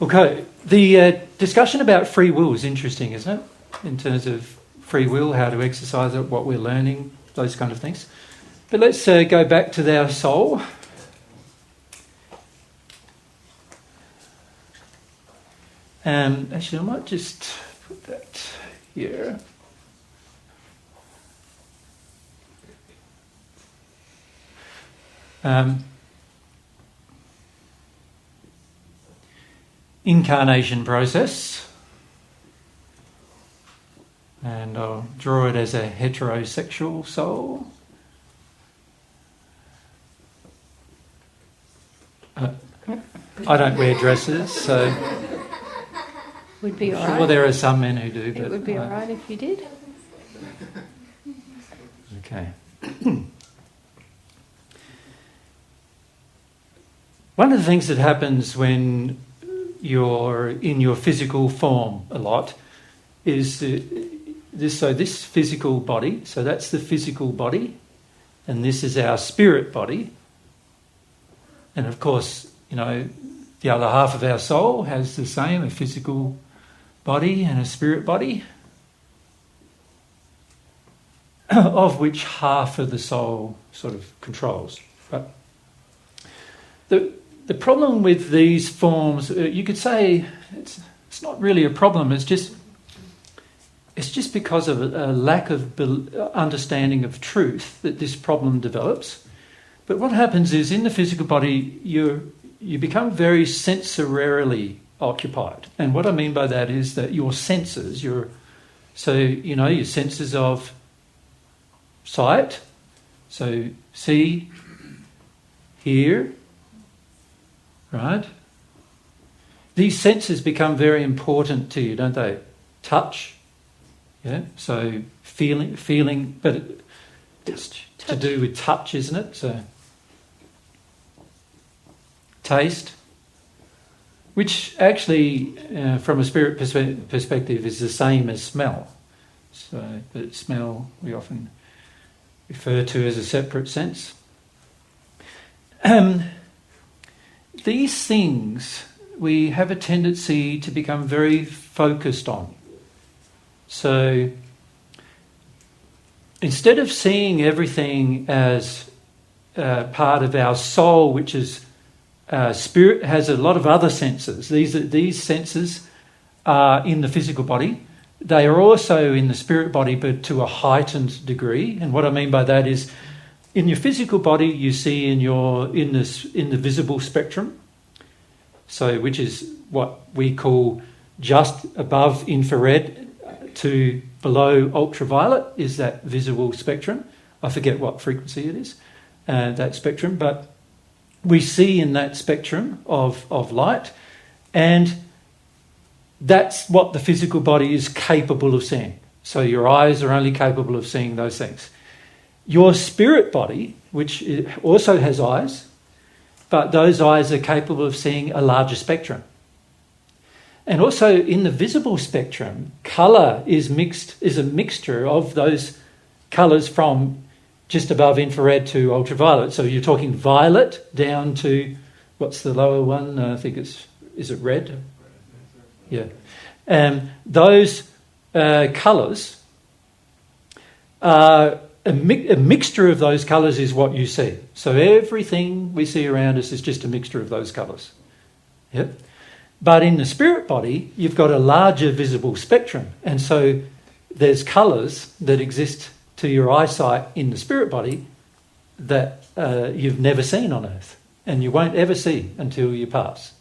Okay, the discussion about free will is interesting, isn't it? In terms of free will, how to exercise it, what we're learning, those kind of things. But let's go back to our soul. Actually, I might just put that here. Incarnation process, and I'll draw it as a heterosexual soul. I don't wear dresses, so would be all right. Well, there are some men who do, but it would be all right if you did. Okay. One of the things that happens when you're in your physical form a lot is this physical body, so that's the physical body, and this is our spirit body. And of course, you know, the other half of our soul has the same, a physical body and a spirit body, of which half of the soul sort of controls. But the problem with these forms, you could say it's not really a problem. It's just because of a lack of understanding of truth that this problem develops. But what happens is in the physical body, you become very sensorially occupied. And what I mean by that is that your senses, your senses of sight, so see, hear, right? These senses become very important to you, don't they? Touch, yeah. So feeling, but it's to do with touch, isn't it? So taste, which actually, from a spirit perspective, is the same as smell. So, but smell we often refer to as a separate sense. These things we have a tendency to become very focused on. So instead of seeing everything as part of our soul, which is spirit, has a lot of other senses. These senses are in the physical body. They are also in the spirit body, but to a heightened degree. And what I mean by that is, in your physical body, you see in the visible spectrum, so which is what we call just above infrared to below ultraviolet is that visible spectrum. I forget what frequency it is, that spectrum, but we see in that spectrum of light, and that's what the physical body is capable of seeing. So your eyes are only capable of seeing those things. Your spirit body, which also has eyes, but those eyes are capable of seeing a larger spectrum. And also in the visible spectrum, colour is a mixture of those colours from just above infrared to ultraviolet. So you're talking violet down to, what's the lower one? I think is it red? Yeah. Those colours are a mixture of those colours is what you see. So everything we see around us is just a mixture of those colours. Yep. But in the spirit body, you've got a larger visible spectrum. And so there's colours that exist to your eyesight in the spirit body that you've never seen on Earth. And you won't ever see until you pass.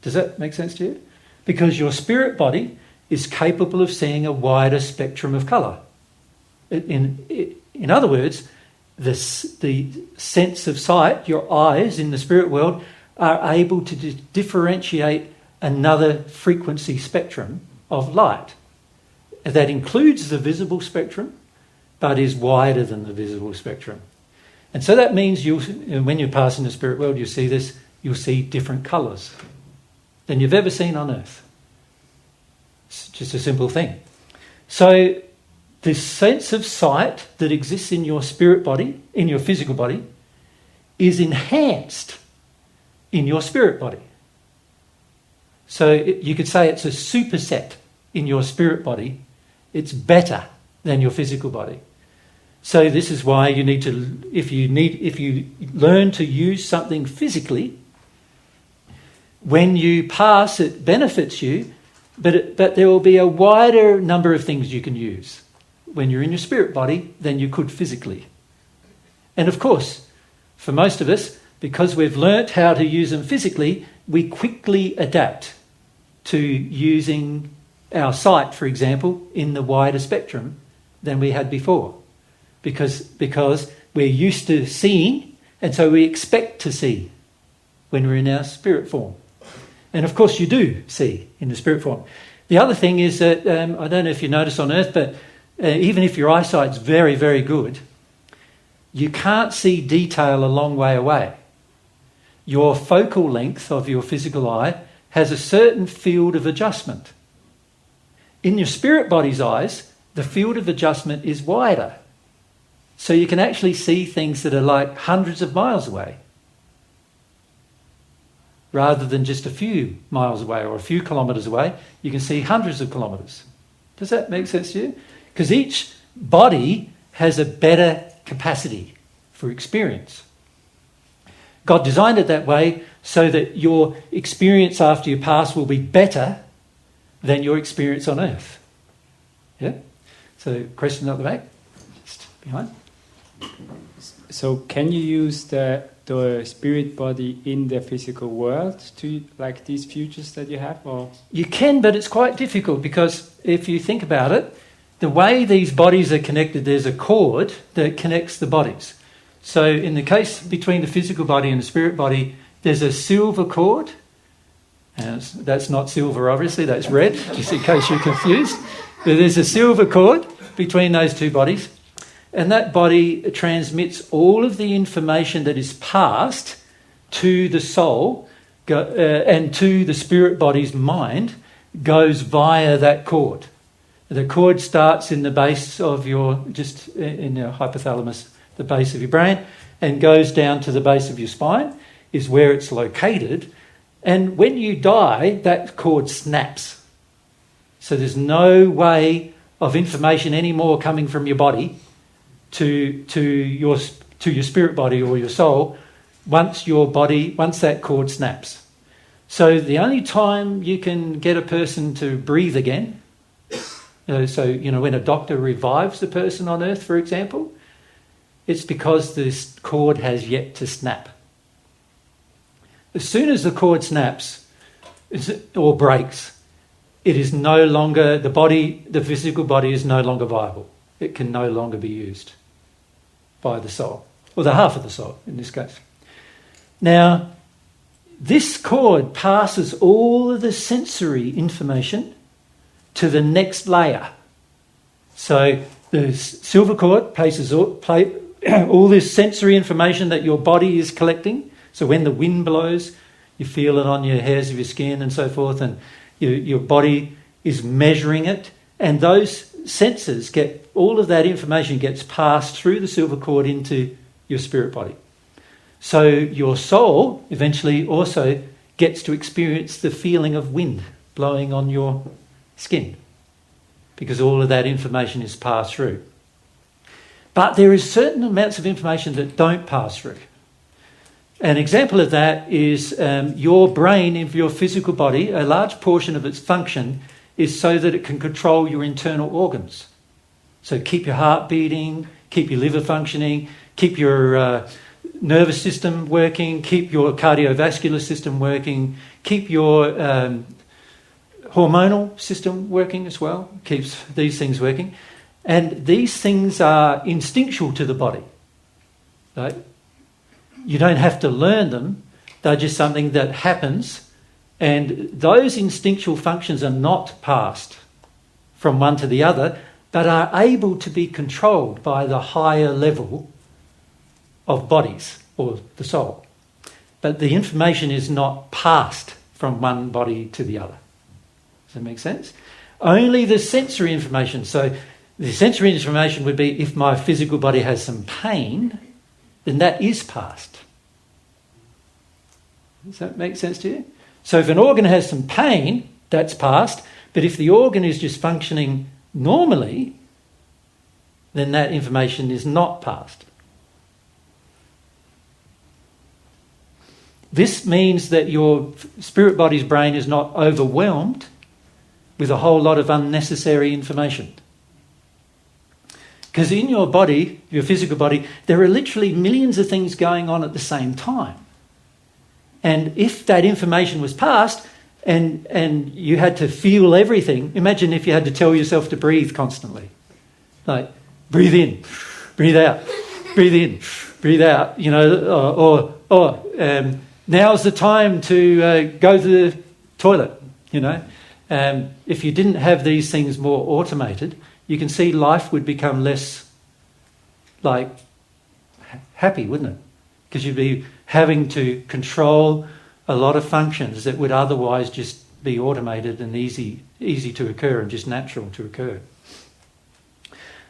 Does that make sense to you? Because your spirit body is capable of seeing a wider spectrum of colour. In other words, the sense of sight, your eyes in the spirit world, are able to differentiate another frequency spectrum of light. That includes the visible spectrum, but is wider than the visible spectrum. And so that means when you pass in the spirit world, you'll see different colours than you've ever seen on Earth. It's just a simple thing. So the sense of sight that exists in your spirit body, in your physical body, is enhanced in your spirit body. So you could say it's a superset in your spirit body. It's better than your physical body. So this is why you need to, if you learn to use something physically, when you pass, it benefits you, but there will be a wider number of things you can use when you're in your spirit body than you could physically. And of course, for most of us, because we've learnt how to use them physically, we quickly adapt to using our sight, for example, in the wider spectrum than we had before. Because we're used to seeing, and so we expect to see when we're in our spirit form. And of course you do see in the spirit form. The other thing is that, I don't know if you notice on Earth, but even if your eyesight's very, very good, you can't see detail a long way away. Your focal length of your physical eye has a certain field of adjustment. In your spirit body's eyes, the field of adjustment is wider. So you can actually see things that are like hundreds of miles away, rather than just a few miles away or a few kilometres away. You can see hundreds of kilometres. Does that make sense to you? Because each body has a better capacity for experience. God designed it that way so that your experience after you pass will be better than your experience on Earth. Yeah? So, question at the back, just behind. So, can you use the spirit body in the physical world to, like, these futures that you have? Or you can, but it's quite difficult, because if you think about it, the way these bodies are connected, there's a cord that connects the bodies. So in the case between the physical body and the spirit body, there's a silver cord. And that's not silver, obviously, that's red, just in case you're confused. But there's a silver cord between those two bodies. And that body transmits all of the information that is passed to the soul and to the spirit body's mind, goes via that cord. The cord starts in the base of just in your hypothalamus, the base of your brain, and goes down to the base of your spine, is where it's located. And when you die, that cord snaps. So there's no way of information anymore coming from your body to your spirit body or your soul once that cord snaps. So the only time you can get a person to breathe again, when a doctor revives a person on Earth, for example, it's because this cord has yet to snap. As soon as the cord snaps or breaks, it is no longer, the physical body is no longer viable. It can no longer be used by the soul, or the half of the soul in this case. Now, this cord passes all of the sensory information to the next layer. So the silver cord places all this sensory information that your body is collecting. So when the wind blows, you feel it on your hairs of your skin and so forth, and your body is measuring it. And those sensors all of that information gets passed through the silver cord into your spirit body. So your soul eventually also gets to experience the feeling of wind blowing on your skin, because all of that information is passed through. But there is certain amounts of information that don't pass through. An example of that is your brain, in your physical body, a large portion of its function is so that it can control your internal organs. So keep your heart beating, keep your liver functioning, keep your nervous system working, keep your cardiovascular system working, keep your hormonal system working as well, keeps these things working. And these things are instinctual to the body. Right? You don't have to learn them. They're just something that happens. And those instinctual functions are not passed from one to the other, but are able to be controlled by the higher level of bodies, or the soul. But the information is not passed from one body to the other. Does that make sense? Only the sensory information. So the sensory information would be, if my physical body has some pain, then that is passed. Does that make sense to you? So if an organ has some pain, that's past. But if the organ is just functioning normally, then that information is not past. This means that your spirit body's brain is not overwhelmed with a whole lot of unnecessary information. Because in your body, your physical body, there are literally millions of things going on at the same time. And if that information was passed and you had to feel everything, imagine if you had to tell yourself to breathe constantly. Like, breathe in, breathe out, breathe in, breathe out, you know, or now's the time to go to the toilet, you know. If you didn't have these things more automated, you can see life would become less, like, happy, wouldn't it? Because you'd be having to control a lot of functions that would otherwise just be automated and easy to occur and just natural to occur.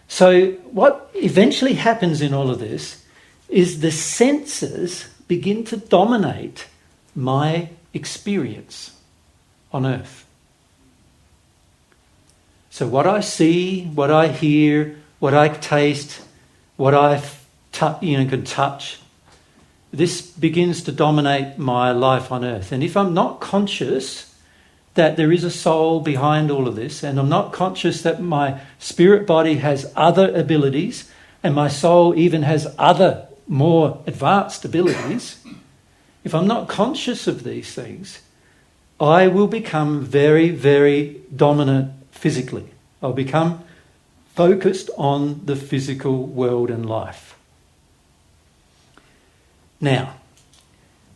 So what eventually happens in all of this is the senses begin to dominate my experience on earth. So what I see, what I hear, what I taste, what I can touch, this begins to dominate my life on earth. And if I'm not conscious that there is a soul behind all of this, and I'm not conscious that my spirit body has other abilities, and my soul even has other more advanced abilities, if I'm not conscious of these things, I will become very, very dominant physically. I'll become focused on the physical world and life. Now,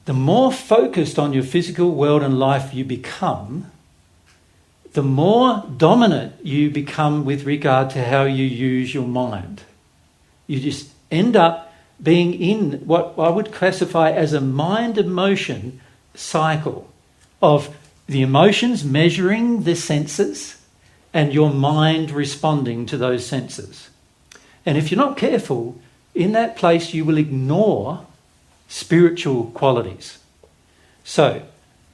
the more focused on your physical world and life you become, the more dominant you become with regard to how you use your mind. You just end up being in what I would classify as a mind-emotion cycle of the emotions measuring the senses and your mind responding to those senses. And if you're not careful, in that place you will ignore spiritual qualities. So,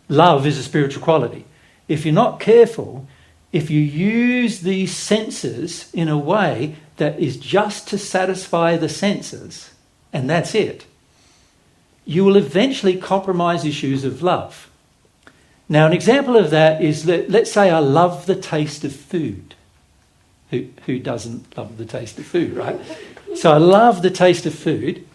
love is a spiritual quality. If you're not careful, if you use these senses in a way that is just to satisfy the senses, and that's it, you will eventually compromise issues of love. Now, an example of that is, let's say I love the taste of food. Who doesn't love the taste of food, right? So I love the taste of food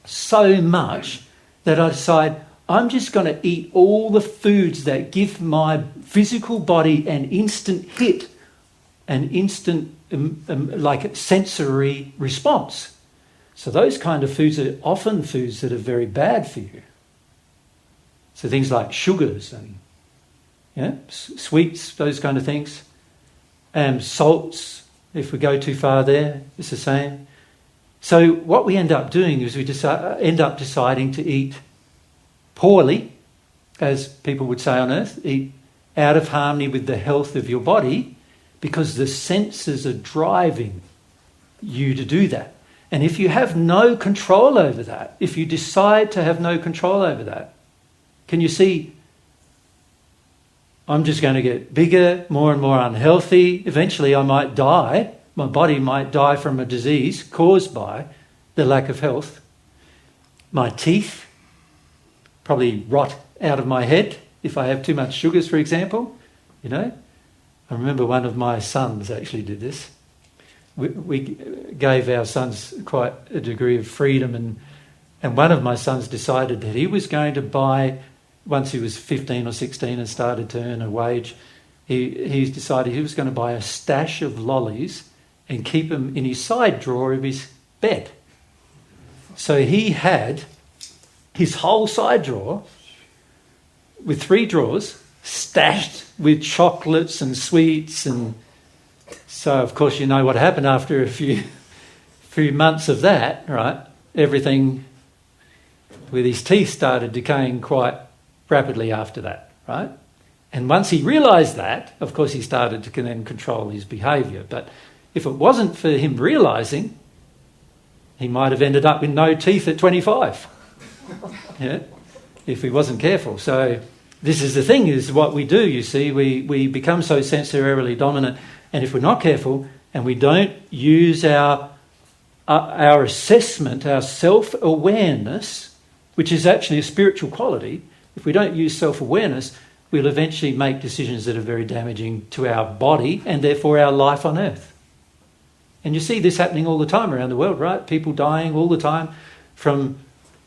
so much that I decide I'm just going to eat all the foods that give my physical body an instant hit, an instant like sensory response. So those kind of foods are often foods that are very bad for you. So things like sugars and sweets, those kind of things. Salts, if we go too far there, it's the same. So what we end up doing is we end up deciding to eat poorly, as people would say on earth, eat out of harmony with the health of your body, because the senses are driving you to do that. And if you have no control over that, if you decide to have no control over that, can you see, I'm just going to get bigger, more and more unhealthy. Eventually I might die. My body might die from a disease caused by the lack of health. My teeth probably rot out of my head if I have too much sugars, for example. You know, I remember one of my sons actually did this. We gave our sons quite a degree of freedom, and one of my sons decided that he was going to buy, once he was 15 or 16 and started to earn a wage, he decided he was going to buy a stash of lollies and keep them in his side drawer of his bed. So he had his whole side drawer with 3 drawers stashed with chocolates and sweets, and so of course you know what happened after a few months of that, right? Everything with his teeth started decaying quite rapidly after that, right? And once he realised that, of course he started to then control his behaviour. But if it wasn't for him realising, he might have ended up with no teeth at 25, yeah, if he wasn't careful. So this is the thing, is what we do, you see. We become so sensorily dominant, and if we're not careful and we don't use our assessment, our self-awareness, which is actually a spiritual quality, if we don't use self-awareness, we'll eventually make decisions that are very damaging to our body and therefore our life on earth. And you see this happening all the time around the world, right? People dying all the time from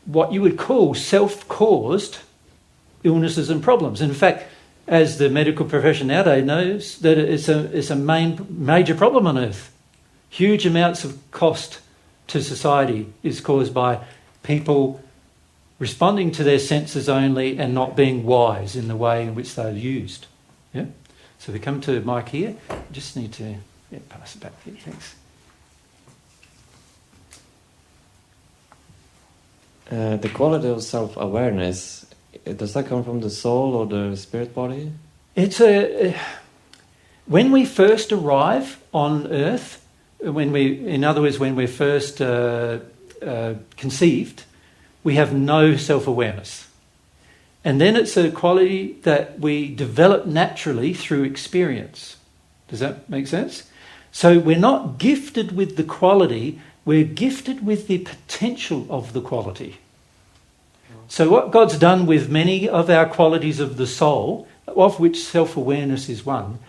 what you would call self-caused illnesses and problems. And in fact, as the medical profession nowadays knows, that it's a major problem on earth. Huge amounts of cost to society is caused by people responding to their senses only and not being wise in the way in which they're used. Yeah. So we come to Mike here. Just need to pass it back here. Thanks. The quality of self-awareness, does that come from the soul or the spirit body? It's when we first arrive on Earth, in other words, when we're first conceived, we have no self-awareness. And then it's a quality that we develop naturally through experience. Does that make sense? So we're not gifted with the quality, we're gifted with the potential of the quality. So what God's done with many of our qualities of the soul, of which self-awareness is one,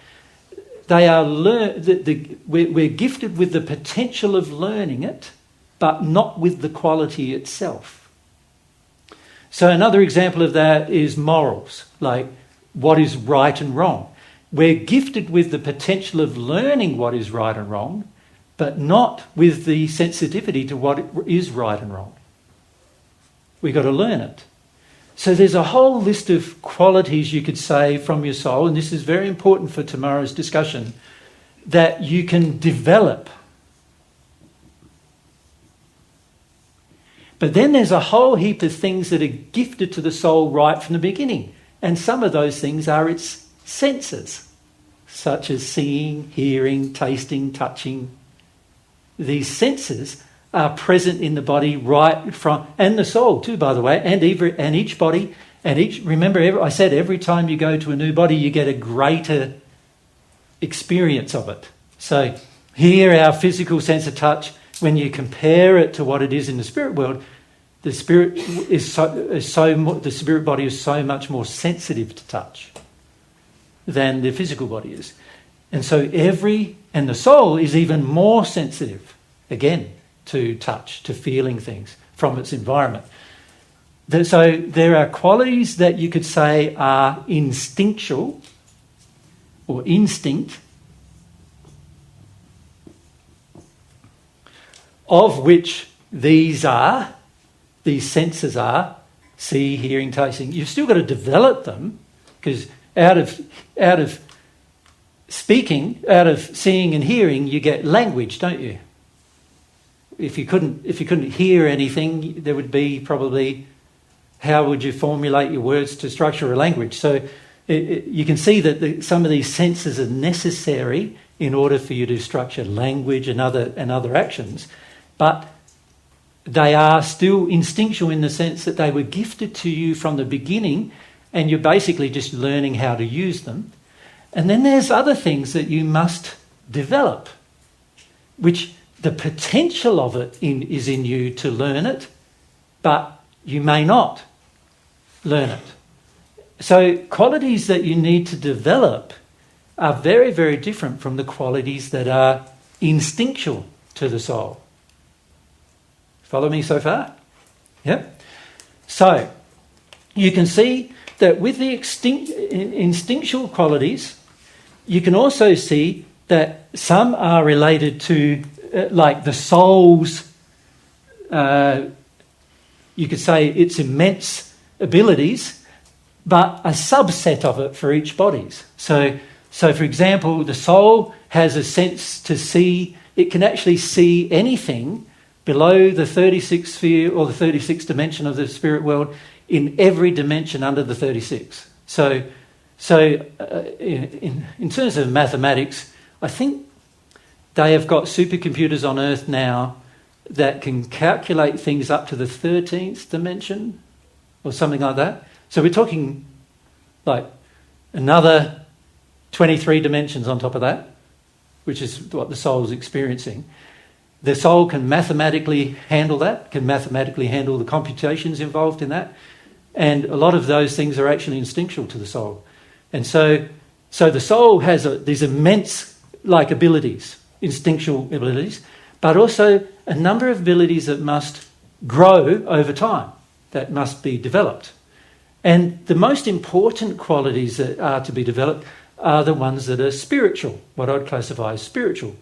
they are we're gifted with the potential of learning it, but not with the quality itself. So another example of that is morals, like what is right and wrong. We're gifted with the potential of learning what is right and wrong, but not with the sensitivity to what is right and wrong. We've got to learn it. So there's a whole list of qualities you could say from your soul, and this is very important for tomorrow's discussion, that you can develop. But then there's a whole heap of things that are gifted to the soul right from the beginning. And some of those things are its senses, such as seeing, hearing, tasting, touching. These senses are present in the body right from, and the soul too, by the way, and each body, and each, remember, I said every time you go to a new body, you get a greater experience of it. So here, our physical sense of touch, when you compare it to what it is in the spirit world, the spirit the spirit body is so much more sensitive to touch than the physical body is. And so and the soul is even more sensitive, again, to touch, to feeling things from its environment. So there are qualities that you could say are instinctual or instinct, of which these senses are see, hearing, tasting. You've still got to develop them, because out of speaking, out of seeing and hearing, you get language, don't you? If you couldn't hear anything, there would be probably, how would you formulate your words to structure a language? So you can see that some of these senses are necessary in order for you to structure language and other actions, but they are still instinctual in the sense that they were gifted to you from the beginning, and you're basically just learning how to use them. And then there's other things that you must develop, which the potential of it is in you to learn it, but you may not learn it. So qualities that you need to develop are very, very different from the qualities that are instinctual to the soul. Follow me so far? Yep. So you can see that with the instinctual qualities, you can also see that some are related to like the soul's, you could say its immense abilities, but a subset of it for each body. So for example, the soul has a sense to see, it can actually see anything below the 36th sphere or the 36th dimension of the spirit world in every dimension under the 36. So in terms of mathematics, I think they have got supercomputers on Earth now that can calculate things up to the 13th dimension or something like that. So we're talking like another 23 dimensions on top of that, which is what the soul is experiencing. The soul can mathematically handle that, can mathematically handle the computations involved in that, and a lot of those things are actually instinctual to the soul. And so the soul has these immense abilities, instinctual abilities, but also a number of abilities that must grow over time, that must be developed. And the most important qualities that are to be developed are the ones that are spiritual, what I'd classify as spiritual.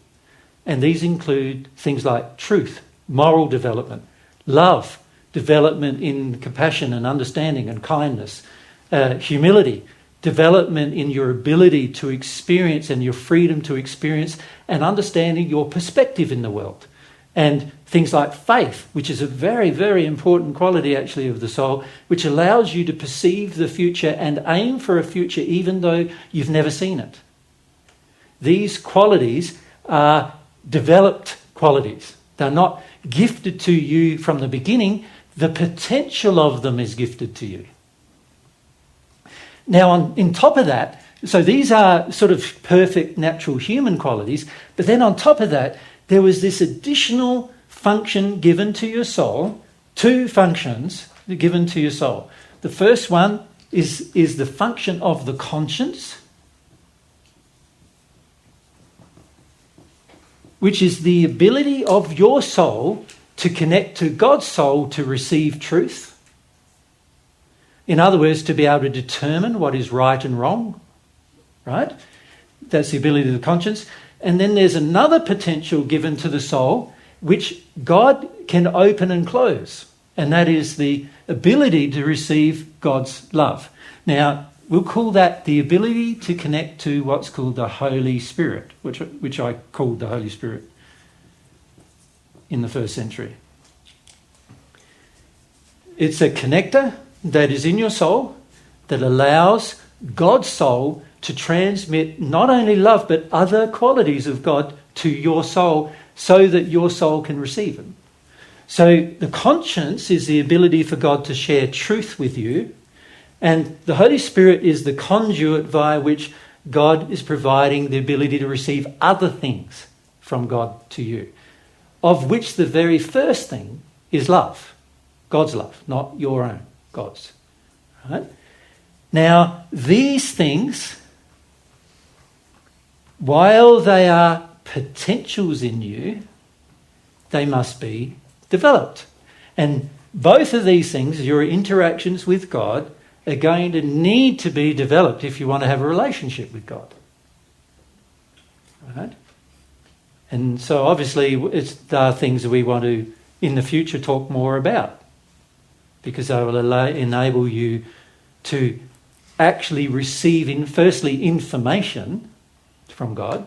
And these include things like truth, moral development, love, development in compassion and understanding and kindness, humility, development in your ability to experience and your freedom to experience and understanding your perspective in the world. And things like faith, which is a very, very important quality actually of the soul, which allows you to perceive the future and aim for a future even though you've never seen it. These qualities are developed qualities. They're not gifted to you from the beginning. The potential of them is gifted to you. Now, on top of that, so these are sort of perfect natural human qualities, but then on top of that, there was this additional function given to your soul, 2 functions given to your soul. The first one is the function of the conscience, which is the ability of your soul to connect to God's soul to receive truth. In other words, to be able to determine what is right and wrong, right? That's the ability of the conscience. And then there's another potential given to the soul, which God can open and close, and that is the ability to receive God's love. Now, we'll call that the ability to connect to what's called the Holy Spirit, which I called the Holy Spirit in the first century. It's a connector that is in your soul that allows God's soul to transmit not only love but other qualities of God to your soul so that your soul can receive them. So the conscience is the ability for God to share truth with you, and the Holy Spirit is the conduit via which God is providing the ability to receive other things from God to you, of which the very first thing is love, God's love, not your own, God's. Right? Now, these things, while they are potentials in you, they must be developed. And both of these things, your interactions with God, are going to need to be developed if you want to have a relationship with God. Right? And so obviously there are things that we want to, in the future, talk more about, because they will enable you to actually receive, firstly, information from God,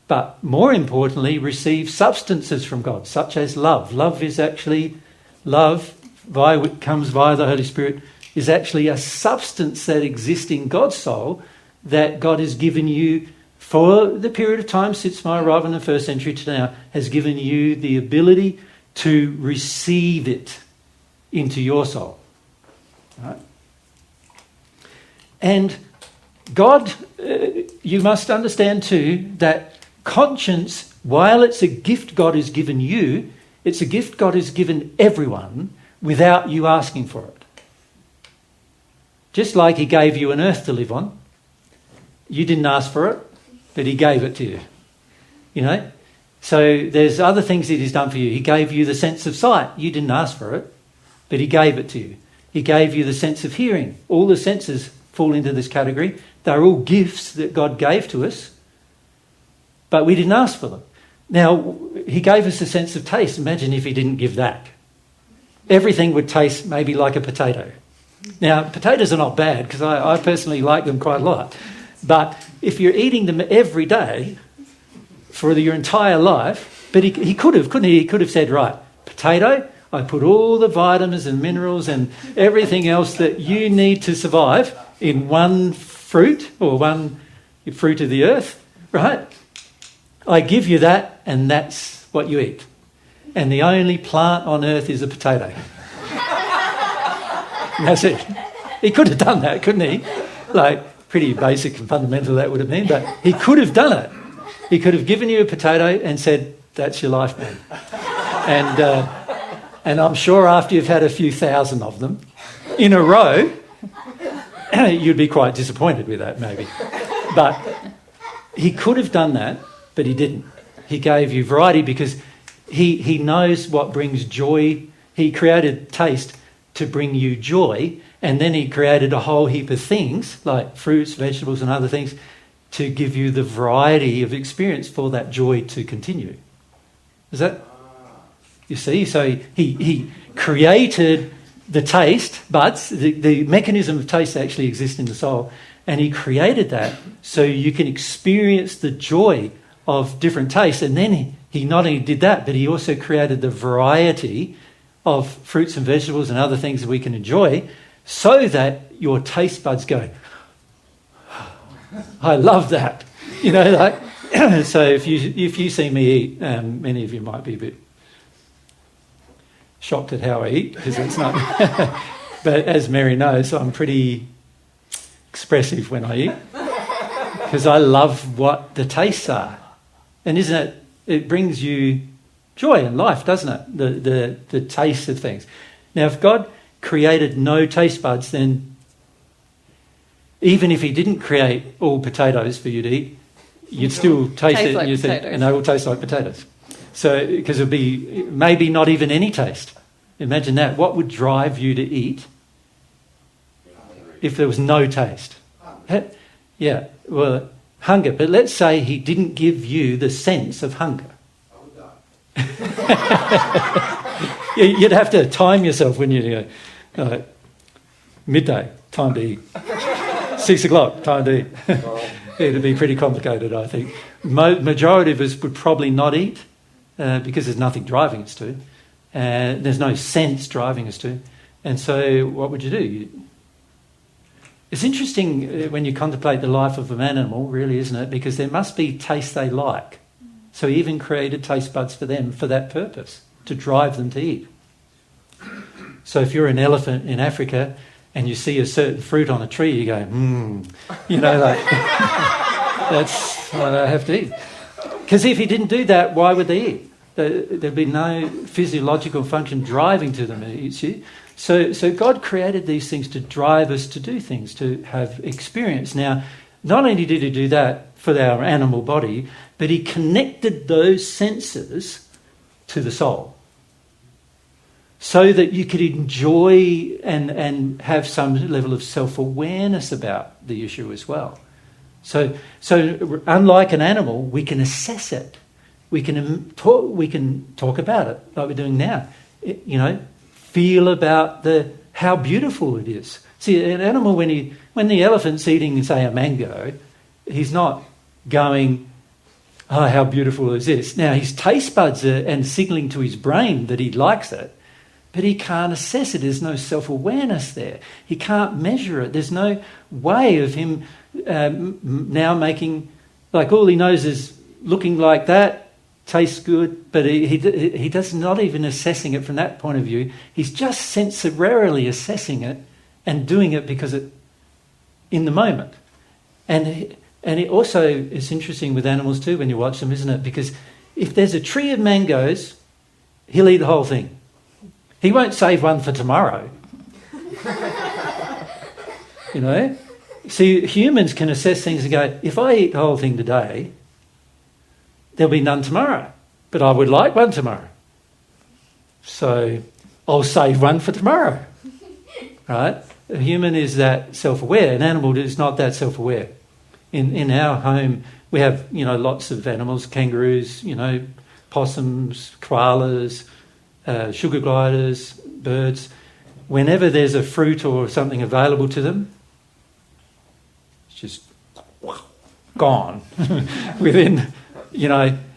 but more importantly, receive substances from God, such as love. Love is actually, which comes via the Holy Spirit, is actually a substance that exists in God's soul that God has given you for the period of time since my arrival in the first century to now, has given you the ability to receive it into your soul. Right? And God, you must understand too, that conscience, while it's a gift God has given you, it's a gift God has given everyone without you asking for it. Just like he gave you an earth to live on, you didn't ask for it, but he gave it to you. You know? So there's other things that he's done for you. He gave you the sense of sight. You didn't ask for it, but he gave it to you. He gave you the sense of hearing. All the senses fall into this category. They're all gifts that God gave to us, but we didn't ask for them. Now, he gave us a sense of taste. Imagine if he didn't give that. Everything would taste maybe like a potato. Now, potatoes are not bad because I personally like them quite a lot. But if you're eating them every day for your entire life, but he could have, couldn't he? He could have said, right, potato, I put all the vitamins and minerals and everything else that you need to survive in one fruit or one fruit of the earth, right? I give you that and that's what you eat. And the only plant on earth is a potato. That's it. He could have done that, couldn't he? Like, pretty basic and fundamental that would have been, but he could have done it. He could have given you a potato and said, that's your life, man. And I'm sure after you've had a few thousand of them in a row, you'd be quite disappointed with that, maybe. But he could have done that, but he didn't. He gave you variety because he knows what brings joy. He created taste to bring you joy, and then he created a whole heap of things, like fruits, vegetables and other things, to give you the variety of experience for that joy to continue. Is that... You see, so he created the taste buds. The mechanism of taste actually exists in the soul, and he created that so you can experience the joy of different tastes. And then he not only did that, but he also created the variety of fruits and vegetables and other things that we can enjoy, so that your taste buds go, I love that. You know, like so if you see me eat, many of you might be a bit shocked at how I eat, because it's not... But as Mary knows, I'm pretty expressive when I eat, because I love what the tastes are. And isn't it... It brings you joy in life, doesn't it? The taste of things. Now, if God created no taste buds, then even if he didn't create all potatoes for you to eat, you'd still taste it like and you think, potatoes. and they will taste like potatoes. So, because it would be maybe not even any taste. Imagine that. What would drive you to eat if there was no taste? Yeah, well, hunger. But let's say he didn't give you the sense of hunger. You'd have to time yourself when you go, midday, time to eat. 6 o'clock, time to eat. It'd be pretty complicated, I think. Majority of us would probably not eat. Because there's nothing driving us to. There's no sense driving us to. And so what would you do? It's interesting when you contemplate the life of an animal, really, isn't it? Because there must be taste they like. So he even created taste buds for them for that purpose, to drive them to eat. So if you're an elephant in Africa and you see a certain fruit on a tree, you go, you know, like, that's what I have to eat. Because if he didn't do that, why would they eat? There'd be no physiological function driving to them to eat. See? So God created these things to drive us to do things, to have experience. Now, not only did he do that for our animal body, but he connected those senses to the soul, so that you could enjoy and have some level of self-awareness about the issue as well. So unlike an animal, we can assess it. We can talk about it like we're doing now. Feel about how beautiful it is. See, an animal, when the elephant's eating, say, a mango, he's not going, oh, how beautiful is this? Now, his taste buds are and signalling to his brain that he likes it, but he can't assess it. There's no self-awareness there. He can't measure it. There's no way of him now making, like, all he knows is looking like that, tastes good, but he does not even assessing it from that point of view. He's just sensorily assessing it and doing it because it in the moment. And it also is interesting with animals too when you watch them, isn't it? Because if there's a tree of mangoes, he'll eat the whole thing. He won't save one for tomorrow. You know? See, humans can assess things and go, if I eat the whole thing today, there'll be none tomorrow. But I would like one tomorrow. So I'll save one for tomorrow. Right? A human is that self-aware. An animal is not that self-aware. In our home, we have, lots of animals, kangaroos, possums, koalas, sugar gliders, birds. Whenever there's a fruit or something available to them, it's just gone within,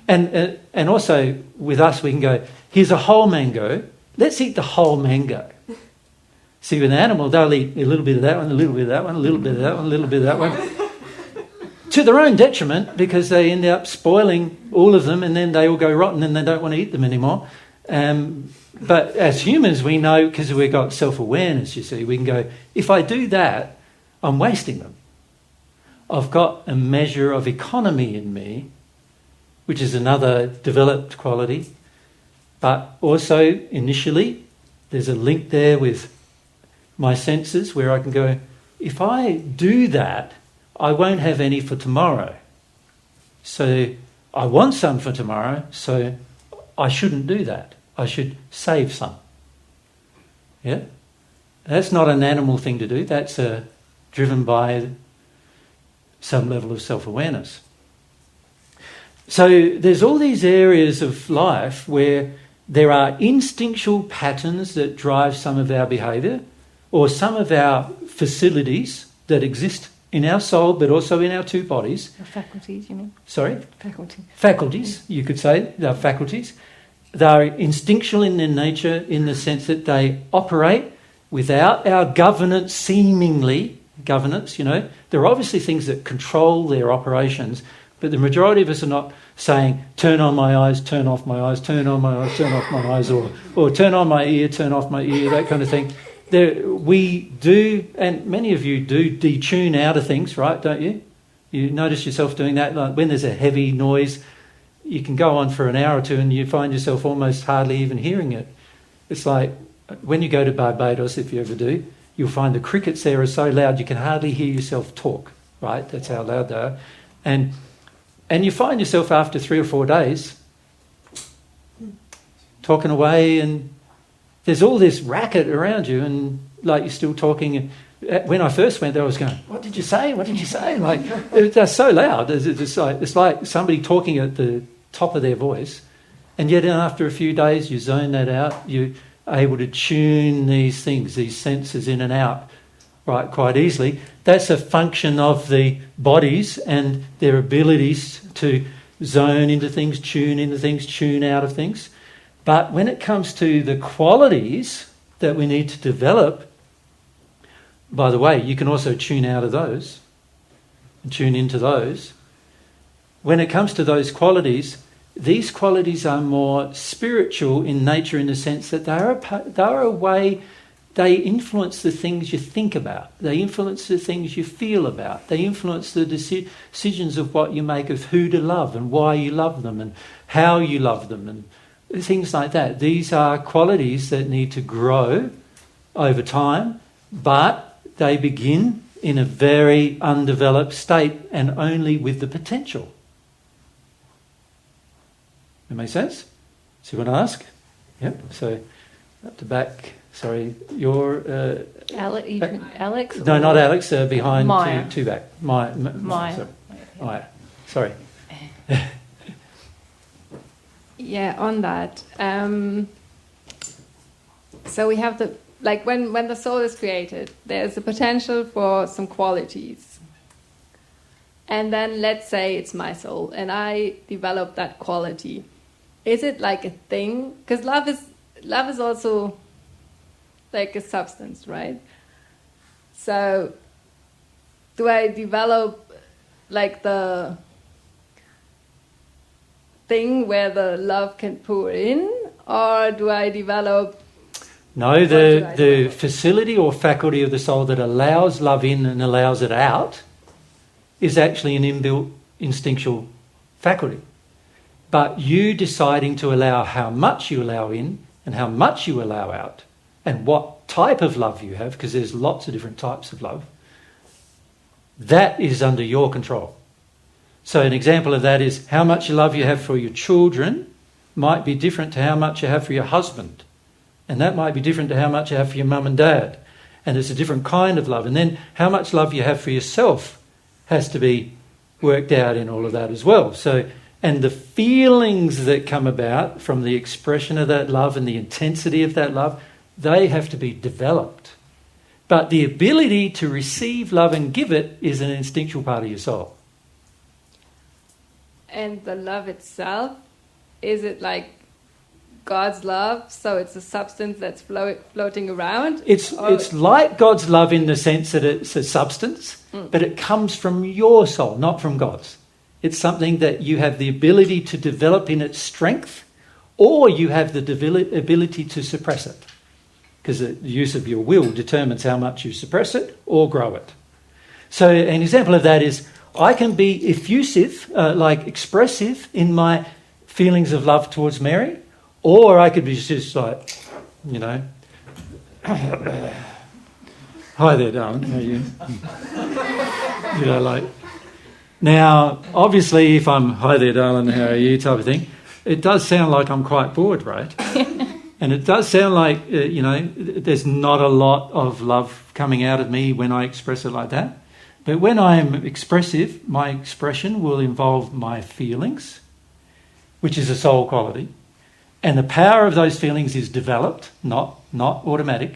and also with us we can go, here's a whole mango, let's eat the whole mango. See, with an animal, they'll eat a little bit of that one, a little bit of that one, a little bit of that one, a little bit of that one, to their own detriment, because they end up spoiling all of them and then they all go rotten and they don't want to eat them anymore. But as humans, we know, because we've got self-awareness, you see, we can go, if I do that, I'm wasting them. I've got a measure of economy in me, which is another developed quality. But also, initially, there's a link there with my senses where I can go, if I do that, I won't have any for tomorrow. So I want some for tomorrow, so I shouldn't do that. I should save some. Yeah? That's not an animal thing to do. That's driven by some level of self-awareness. So there's all these areas of life where there are instinctual patterns that drive some of our behaviour, or some of our facilities that exist in our soul but also in our two bodies. Or faculties, you mean? Sorry? Faculty. Faculties, you could say, they're faculties. They're instinctual in their nature in the sense that they operate without our governance, seemingly governance, you know. There are obviously things that control their operations, but the majority of us are not saying, turn on my eyes, turn off my eyes, turn on my eyes, turn off my eyes, or turn on my ear, turn off my ear, that kind of thing. We do, and many of you do detune out of things, right, don't you? You notice yourself doing that. Like when there's a heavy noise, you can go on for an hour or two and you find yourself almost hardly even hearing it. It's like when you go to Barbados, if you ever do, you'll find the crickets there are so loud you can hardly hear yourself talk, right? That's how loud they are. And you find yourself after 3 or 4 days talking away, and there's all this racket around you, and like you're still talking. When I first went there, I was going, "What did you say? What did you say?" Like they're so loud. It's like somebody talking at the top of their voice, and yet after a few days, you zone that out. You're able to tune these things, these senses in and out, right, quite easily. That's a function of the bodies and their abilities to zone into things, tune out of things. But when it comes to the qualities that we need to develop, by the way, you can also tune out of those and tune into those. When it comes to those qualities, these qualities are more spiritual in nature in the sense that they're a way, they influence the things you think about. They influence the things you feel about. They influence the decisions of what you make of who to love and why you love them and how you love them and things like that. These are qualities that need to grow over time, but they begin in a very undeveloped state and only with the potential. That make sense? See what I ask? Yep. So up to back. Sorry, you're Alex? No, not Alex. Behind Maya. two back. Maya. Maya. Maya. Sorry. Yeah, on that. So we have the, like when the soul is created, there's a potential for some qualities. And then let's say it's my soul and I develop that quality. Is it like a thing? Because love is also like a substance, right? So do I develop like the thing where the love can pour in, or do I develop? No, the facility or faculty of the soul that allows love in and allows it out is actually an inbuilt instinctual faculty. But you deciding to allow how much you allow in and how much you allow out and what type of love you have, because there's lots of different types of love, that is under your control. So an example of that is how much love you have for your children might be different to how much you have for your husband. And that might be different to how much you have for your mum and dad. And it's a different kind of love. And then how much love you have for yourself has to be worked out in all of that as well. So, and the feelings that come about from the expression of that love and the intensity of that love, they have to be developed. But the ability to receive love and give it is an instinctual part of your soul. And the love itself, is it like God's love, so it's a substance that's floating around? It's like God's love in the sense that it's a substance, but it comes from your soul, not from God's. It's something that you have the ability to develop in its strength or you have the ability to suppress it, because the use of your will determines how much you suppress it or grow it. So an example of that is I can be effusive, like expressive in my feelings of love towards Mary, or I could be just like, you know, hi there, darling, how are you? You know, like, now, obviously, if I'm, hi there, darling, how are you, type of thing, it does sound like I'm quite bored, right? And it does sound like, you know, there's not a lot of love coming out of me when I express it like that. But when I am expressive, my expression will involve my feelings, which is a soul quality. And the power of those feelings is developed, not automatic.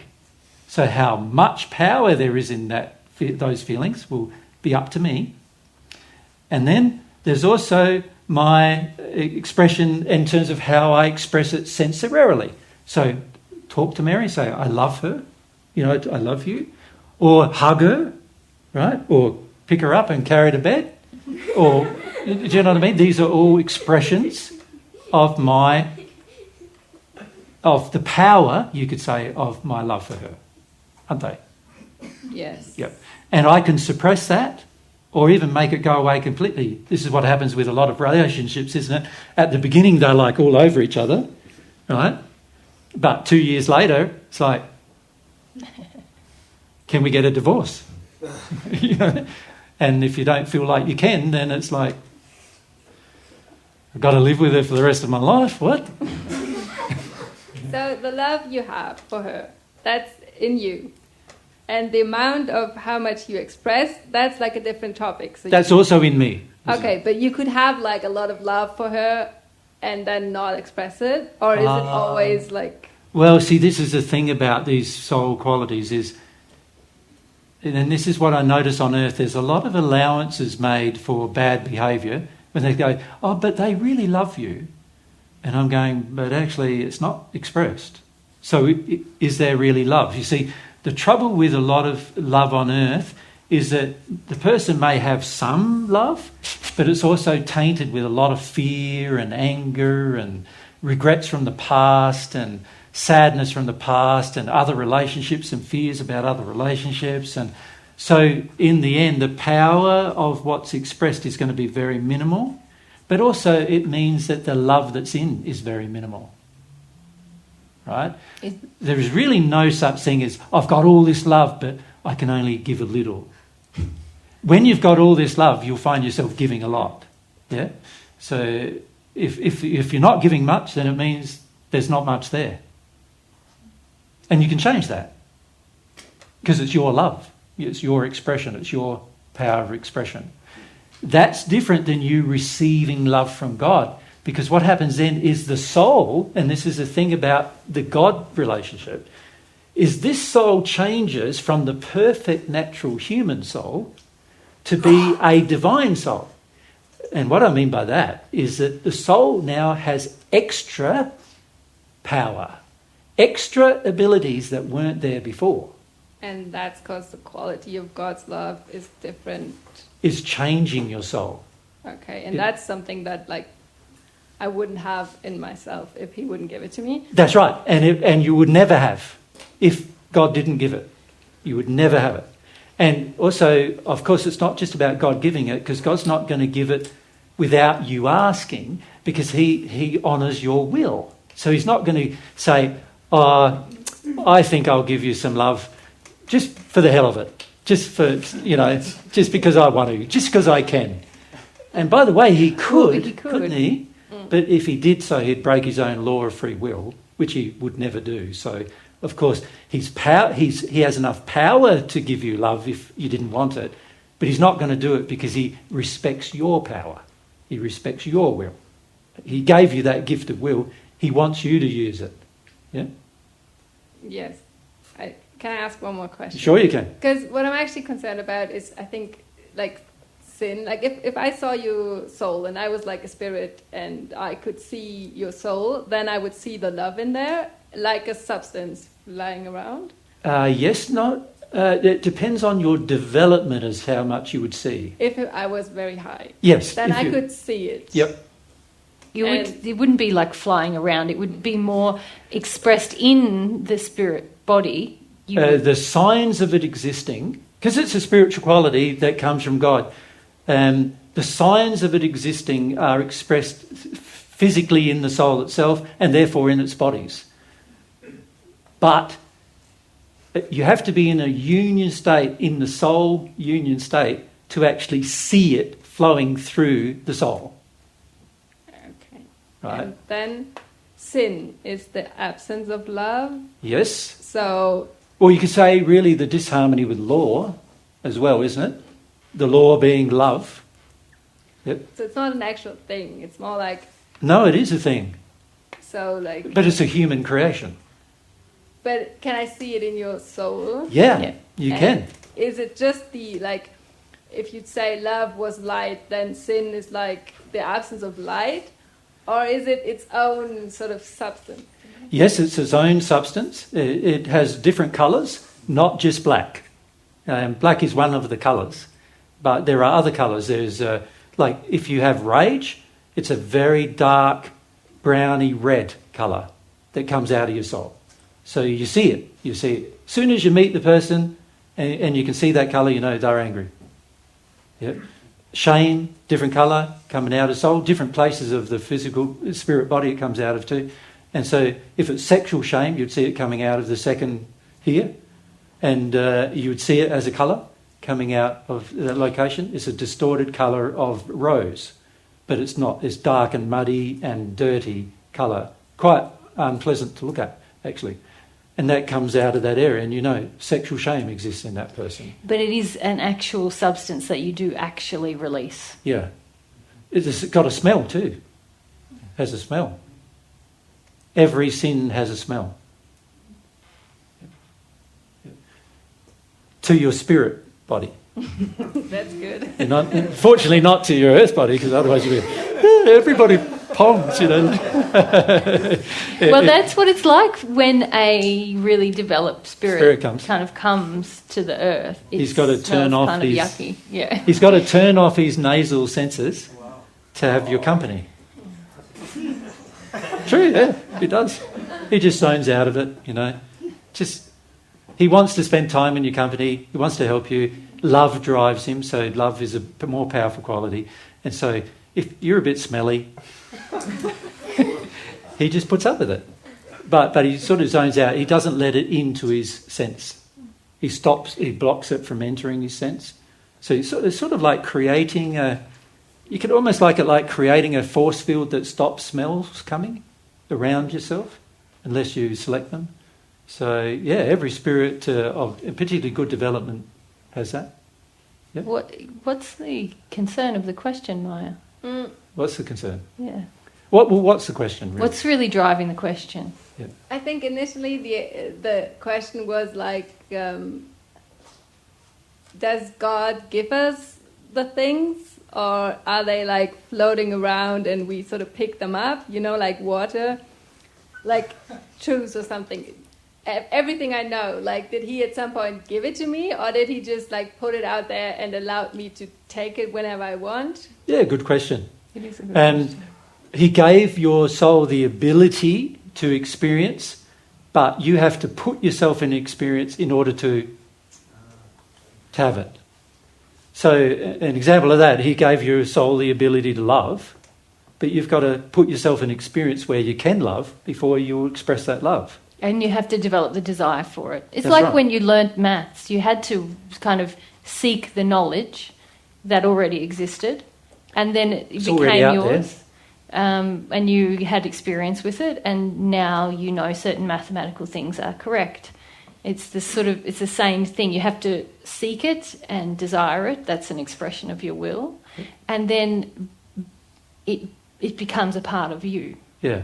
So how much power there is in those feelings will be up to me. And then there's also my expression in terms of how I express it sensorily. So talk to Mary, say, I love her, you know, I love you. Or hug her, right? Or pick her up and carry her to bed. Or, do you know what I mean? These are all expressions of the power, you could say, of my love for her, aren't they? Yes. Yep. And I can suppress that or even make it go away completely. This is what happens with a lot of relationships, isn't it? At the beginning, they're like all over each other, right? But 2 years later, it's like, can we get a divorce? You know? And if you don't feel like you can, then it's like, I've got to live with her for the rest of my life. What? So the love you have for her, that's in you. And the amount of how much you express, that's like a different topic. So That's also in me. Okay, but you could have like a lot of love for her and then not express it? Or is it always like... Well, see, this is the thing about these soul qualities is, and this is what I notice on earth, there's a lot of allowances made for bad behaviour when they go, oh, but they really love you. And I'm going, but actually it's not expressed. So is there really love? You see, the trouble with a lot of love on earth is that the person may have some love, but it's also tainted with a lot of fear and anger and regrets from the past and sadness from the past and other relationships and fears about other relationships. And so in the end, the power of what's expressed is going to be very minimal, but also it means that the love that's in is very minimal. Right? There is really no such thing as, I've got all this love, but I can only give a little. When you've got all this love, you'll find yourself giving a lot. Yeah. So if you're not giving much, then it means there's not much there. And you can change that because it's your love, it's your expression, it's your power of expression. That's different than you receiving love from God. Because what happens then is the soul, and this is the thing about the God relationship, is this soul changes from the perfect natural human soul to be a divine soul. And what I mean by that is that the soul now has extra power, extra abilities that weren't there before. And that's because the quality of God's love is different. Is changing your soul. Okay, and that's something that like I wouldn't have in myself if he wouldn't give it to me. That's right. And you would never have if God didn't give it. You would never have it. And also, of course, it's not just about God giving it, because God's not going to give it without you asking, because he honours your will. So he's not going to say, oh, I think I'll give you some love just for the hell of it. Just for, you know, just because I want to, just because I can. And by the way, he could, couldn't he? But if he did so, he'd break his own law of free will, which he would never do. So, of course, he has enough power to give you love if you didn't want it, but he's not going to do it because he respects your power. He respects your will. He gave you that gift of will. He wants you to use it. Yeah? Yes. Can I ask one more question? Sure you can. Because what I'm actually concerned about is, I think, like, sin. Like, if I saw your soul and I was like a spirit and I could see your soul, then I would see the love in there, like a substance lying around? Yes, no. It depends on your development as how much you would see. If I was very high. Yes. Then I could see it. Yep. It wouldn't be like flying around. It would be more expressed in the spirit body. The signs of it existing, because it's a spiritual quality that comes from God. The signs of it existing are expressed physically in the soul itself and therefore in its bodies. But you have to be in a union state, in the soul union state, to actually see it flowing through the soul. Okay. Right? And then sin is the absence of love. Yes. So, Or you could say really the disharmony with law as well, isn't it? The law being love. Yep. so it's not an actual thing. It's more like, No, it is a thing, so like, but it's a human creation. but can I see it in your soul? Yeah, Yeah. you And can. Is it just the, like, if you'd say love was light, then sin is like the absence of light? Or is it its own sort of substance? Yes, it's its own substance. It has different colours, not just black. Black is one of the colours, but there are other colours. There's like if you have rage, it's a very dark, browny red colour that comes out of your soul. So you see it. You see it. As soon as you meet the person and you can see that colour, you know they're angry. Yep. Shame, different colour coming out of soul, different places of the physical spirit body it comes out of too. And so if it's sexual shame, you'd see it coming out of the second here. And you would see it as a colour coming out of that location. It's a distorted colour of rose. But it's not. It's dark and muddy and dirty colour. Quite unpleasant to look at, actually. And that comes out of that area. And you know, sexual shame exists in that person. But it is an actual substance that you do actually release. Yeah. It's got a smell too. Has a smell. Every sin has a smell. To your spirit body. That's good. And fortunately not to your earth body, because otherwise you'd be, everybody pongs, you know. Well, that's what it's like when a really developed spirit comes. kind of comes to the earth. He's got to turn off kind his... of yucky. Yeah. He's got to turn off his nasal senses to have your company. True, yeah, he does. He just zones out of it, you know. He wants to spend time in your company. He wants to help you. Love drives him, so love is a more powerful quality. And so if you're a bit smelly, he just puts up with it. But he sort of zones out. He doesn't let it into his sense. He stops, he blocks it from entering his sense. So it's sort of like creating you could almost like it like creating a force field that stops smells coming around yourself, unless you select them. So, yeah, every spirit of particularly good development has that. Yep. What's the concern of the question, Maya? What's the concern? Yeah. What's the question, really? What's really driving the question? Yeah. I think initially the question was like, does God give us the things, or are they like floating around and we sort of pick them up, you know, like water, like truths or something? Everything I know, like, did he at some point give it to me, or did he just like put it out there and allowed me to take it whenever I want? Yeah, good question. It is a good question. He gave your soul the ability to experience, but you have to put yourself in experience in order to have it. So an example of that, he gave your soul the ability to love, but you've got to put yourself in experience where you can love before you express that love. And you have to develop the desire for it. It's That's like right. when you learnt maths, you had to kind of seek the knowledge that already existed, and then it It's already became out there. yours. And you had experience with it, and now you know certain mathematical things are correct. It's the same thing. You have to seek it and desire it. That's an expression of your will, and then it becomes a part of you. Yeah.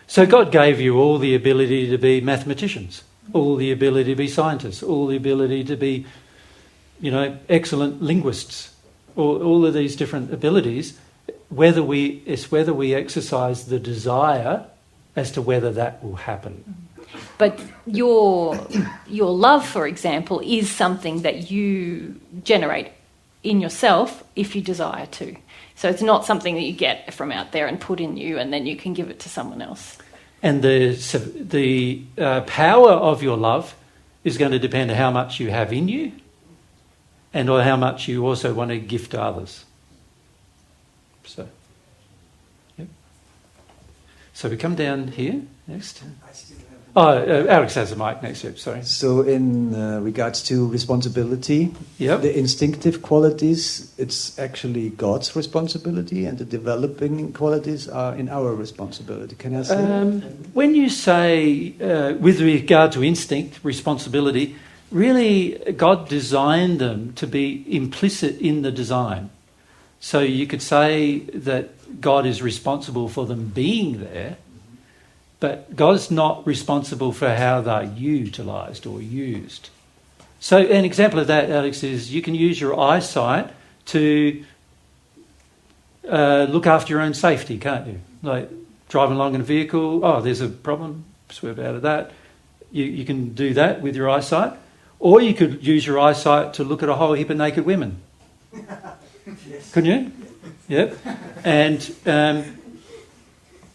So God gave you all the ability to be mathematicians, all the ability to be scientists, all the ability to be, excellent linguists, all of these different abilities. Whether we exercise the desire as to whether that will happen. But your love, for example, is something that you generate in yourself if you desire to. So it's not something that you get from out there and put in you and then you can give it to someone else. And the power of your love is going to depend on how much you have in you and or how much you also want to give to others. So, yep. So we come down here next. Alex has a mic next. Yep, sorry. So in regards to responsibility, Yep. the instinctive qualities, it's actually God's responsibility, and the developing qualities are in our responsibility. Can I say that? When you say, with regard to instinct, responsibility, really God designed them to be implicit in the design. So you could say that God is responsible for them being there, but God's not responsible for how they're utilised or used. So an example of that, Alex, is you can use your eyesight to look after your own safety, can't you? Like driving along in a vehicle, there's a problem, swerve out of that. You can do that with your eyesight. Or you could use your eyesight to look at a whole heap of naked women. Yes. Couldn't you? Yep. And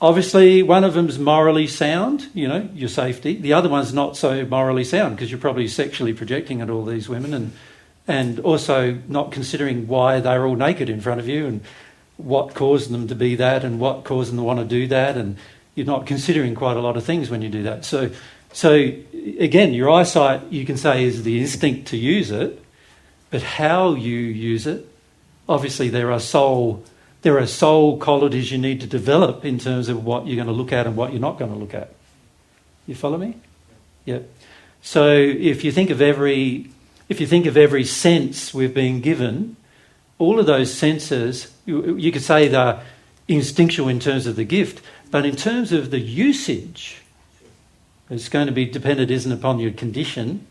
obviously one of them's morally sound, your safety. The other one's not so morally sound because you're probably sexually projecting at all these women and also not considering why they're all naked in front of you and what caused them to be that and what caused them to want to do that, and you're not considering quite a lot of things when you do that. So again, your eyesight, you can say, is the instinct to use it, but how you use it, obviously there are soul qualities you need to develop in terms of what you're going to look at and what you're not going to look at. You follow me? Yeah. So if you think of every sense we've been given, all of those senses, you could say they're instinctual in terms of the gift, but in terms of the usage, it's going to be dependent, isn't it, upon your condition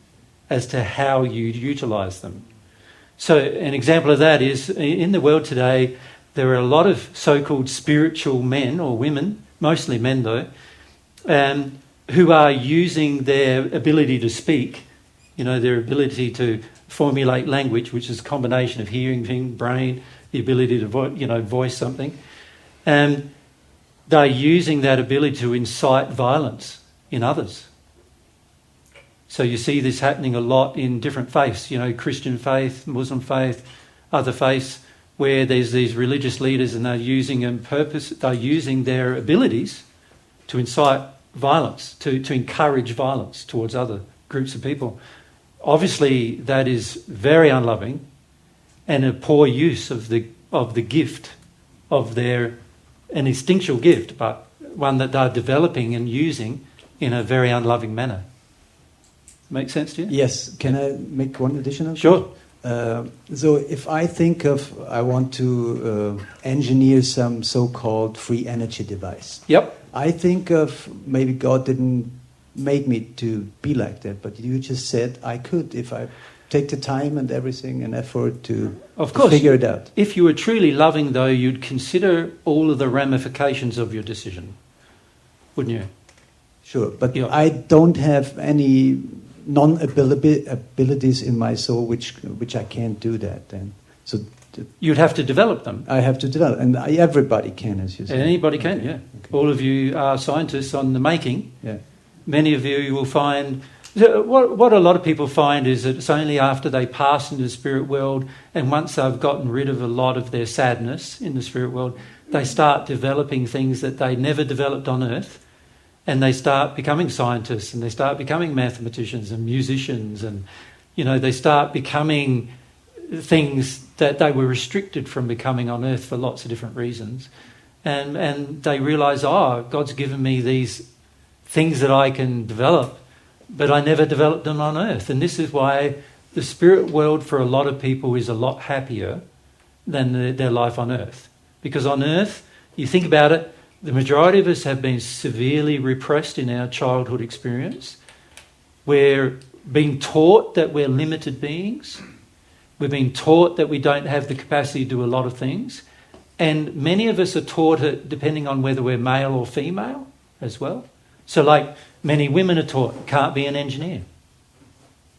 as to how you utilise them. So an example of that is in the world today, there are a lot of so-called spiritual men or women, mostly men though, who are using their ability to speak, their ability to formulate language, which is a combination of hearing, brain, the ability to voice something. And they're using that ability to incite violence in others. So you see this happening a lot in different faiths, Christian faith, Muslim faith, other faiths, where there's these religious leaders and they're using their abilities to incite violence, to encourage violence towards other groups of people. Obviously, that is very unloving and a poor use of the gift of an instinctual gift, but one that they're developing and using in a very unloving manner. Make sense to you? Yes. Can I make one additional? Sure. So if I think I want to engineer some so-called free energy device. Yep. I think of maybe God didn't make me to be like that, but you just said I could if I take the time and everything and effort to figure it out. If you were truly loving, though, you'd consider all of the ramifications of your decision, wouldn't you? Sure, but I don't have any non-abilities in my soul which I can't do that then. So you'd have to develop them. I have to develop, and everybody can, as you say. Anybody can, yeah. Okay. All of you are scientists on the making. Yeah. Many of you will find... What a lot of people find is that it's only after they pass into the spirit world and once they've gotten rid of a lot of their sadness in the spirit world, they start developing things that they never developed on earth. And they start becoming scientists and they start becoming mathematicians and musicians and, they start becoming things that they were restricted from becoming on earth for lots of different reasons. And they realise, God's given me these things that I can develop, but I never developed them on earth. And this is why the spirit world for a lot of people is a lot happier than their life on earth. Because on earth, you think about it, the majority of us have been severely repressed in our childhood experience. We're being taught that we're limited beings. We're being taught that we don't have the capacity to do a lot of things. And many of us are taught it depending on whether we're male or female as well. So like many women are taught, can't be an engineer.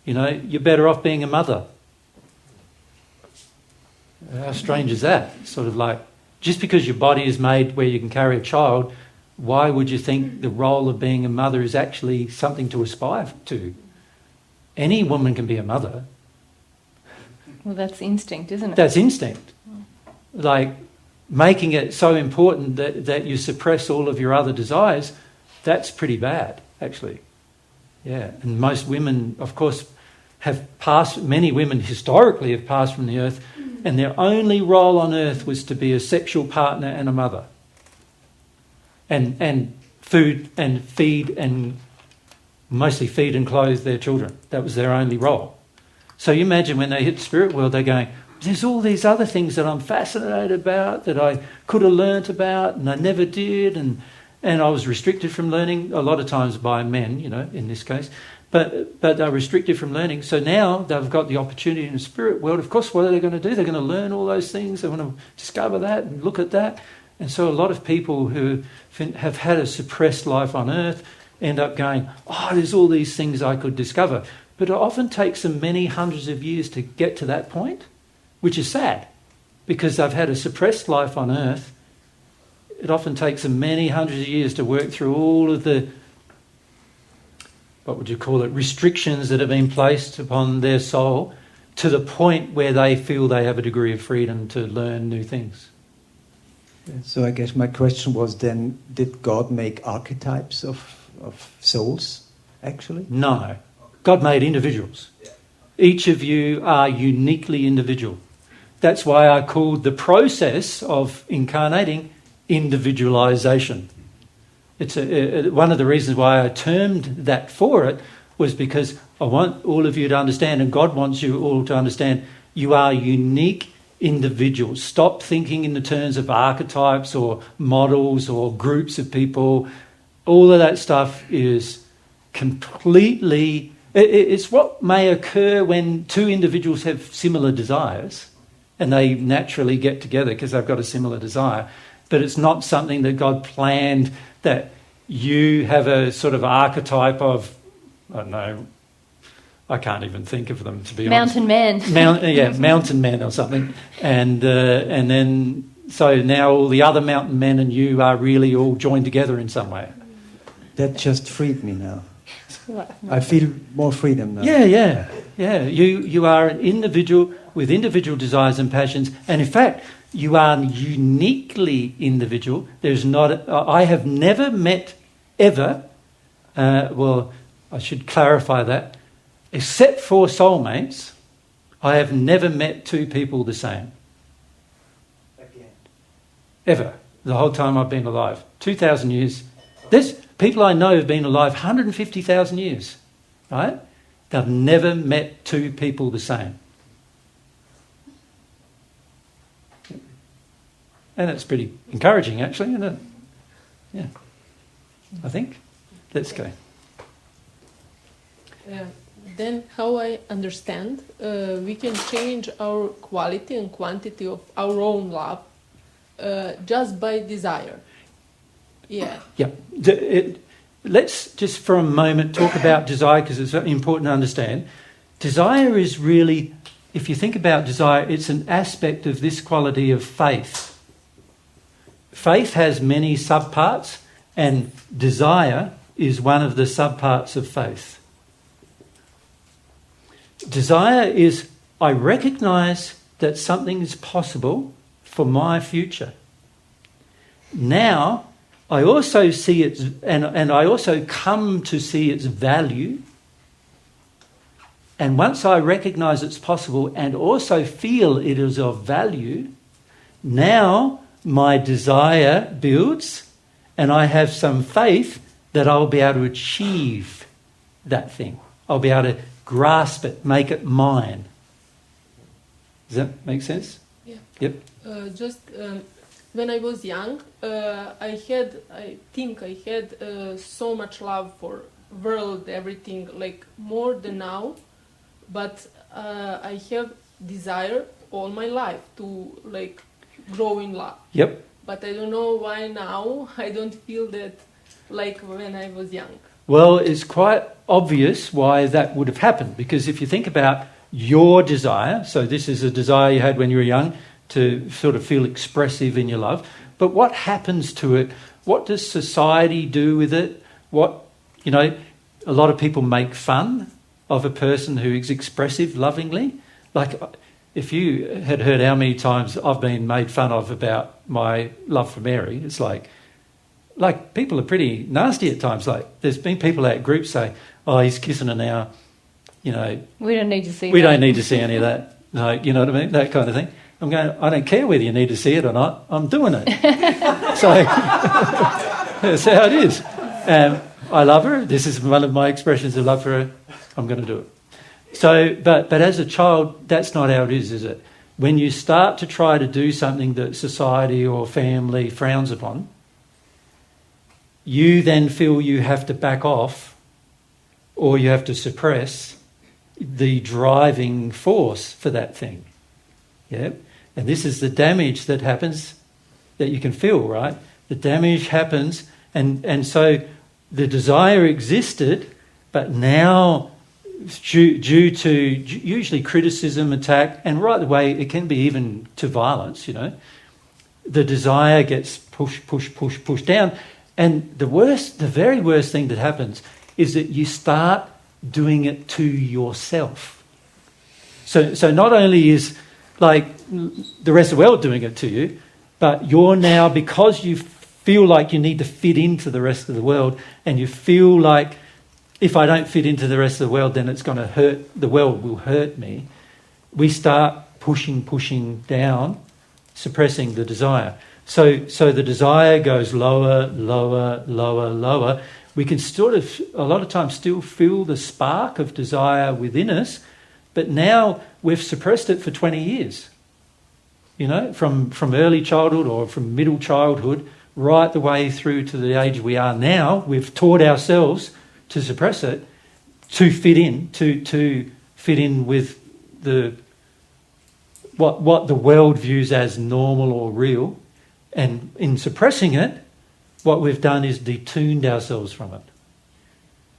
You're better off being a mother. How strange is that? Sort of like, just because your body is made where you can carry a child, why would you think the role of being a mother is actually something to aspire to? Any woman can be a mother. Well, that's instinct, isn't it? That's instinct. Like, making it so important that you suppress all of your other desires, that's pretty bad, actually. Yeah, and most women, of course, many women historically have passed from the earth, and their only role on earth was to be a sexual partner and a mother. And food and feed and mostly feed and clothe their children. That was their only role. So you imagine when they hit the spirit world, they're going, there's all these other things that I'm fascinated about, that I could have learnt about and I never did, and I was restricted from learning a lot of times by men, in this case. But they're restricted from learning. So now they've got the opportunity in the spirit world. Of course, what are they going to do? They're going to learn all those things. They want to discover that and look at that. And so a lot of people who have had a suppressed life on earth end up going, there's all these things I could discover. But it often takes them many hundreds of years to get to that point, which is sad, because they've had a suppressed life on earth. It often takes them many hundreds of years to work through all of the, restrictions that have been placed upon their soul, to the point where they feel they have a degree of freedom to learn new things. So I guess my question was then, did God make archetypes of souls, actually? No. God made individuals. Each of you are uniquely individual. That's why I called the process of incarnating individualization. It's one of the reasons why I termed that for it was because I want all of you to understand, and God wants you all to understand, you are unique individuals. Stop thinking in the terms of archetypes or models or groups of people. All of that stuff is completely... It's what may occur when two individuals have similar desires and they naturally get together because they've got a similar desire. But it's not something that God planned, that you have a sort of archetype of, I don't know, I can't even think of them, to be honest. Mountain man. Mountain man or something. And then, so now all the other mountain men and you are really all joined together in some way. That just freed me now. I feel more freedom now. Yeah. You are an individual with individual desires and passions, and in fact, you are uniquely individual. I have never met ever. I should clarify that. Except for soulmates, I have never met two people the same. Again. Ever. The whole time I've been alive. 2,000 years. There's people I know have been alive 150,000 years. Right? They've never met two people the same. And it's pretty encouraging, actually, isn't it? Yeah. I think. Let's go. Then how I understand, we can change our quality and quantity of our own love just by desire. Yeah. Yeah. Let's just for a moment talk about desire, because it's very important to understand. Desire is really, if you think about desire, it's an aspect of this quality of faith. Faith has many subparts, and desire is one of the subparts of faith. Desire is, I recognise that something is possible for my future. Now, I also see its, and I also come to see its value. And once I recognise it's possible and also feel it is of value, now my desire builds and I have some faith that I'll be able to achieve that thing. I'll be able to grasp it, make it mine. Does that make sense? Yeah. Yep. When I was young, I think I had so much love for world, everything, like more than now. But I have desire all my life to like grow in love. Yep. But I don't know why now I don't feel that like when I was young. Well, it's quite obvious why that would have happened, because if you think about your desire, so this is a desire you had when you were young, to sort of feel expressive in your love. But what happens to it? What does society do with it? A lot of people make fun of a person who is expressive lovingly. Like, if you had heard how many times I've been made fun of about my love for Mary, it's like people are pretty nasty at times. Like, there's been people at groups say, "Oh, he's kissing her now," We don't need to see. We don't need to see any of that. No, you know what I mean? That kind of thing. I'm going, I don't care whether you need to see it or not. I'm doing it. So that's how it is. I love her. This is one of my expressions of love for her. I'm going to do it. So, but as a child, that's not how it is it? When you start to try to do something that society or family frowns upon, you then feel you have to back off or you have to suppress the driving force for that thing. Yeah? And this is the damage that happens that you can feel, right? The damage happens, and so the desire existed, but now due to usually criticism, attack, and right away it can be even to violence, the desire gets pushed down. And the very worst thing that happens is that you start doing it to yourself. So not only is like the rest of the world doing it to you, but you're now, because you feel like you need to fit into the rest of the world, and you feel like, if I don't fit into the rest of the world, then it's going to hurt, the world will hurt me. We start pushing down, suppressing the desire. So the desire goes lower. We can sort of, a lot of times, still feel the spark of desire within us, but now we've suppressed it for 20 years. From early childhood or from middle childhood right the way through to the age we are now, we've taught ourselves to suppress it, to fit in with what the world views as normal or real. And in suppressing it, what we've done is detuned ourselves from it.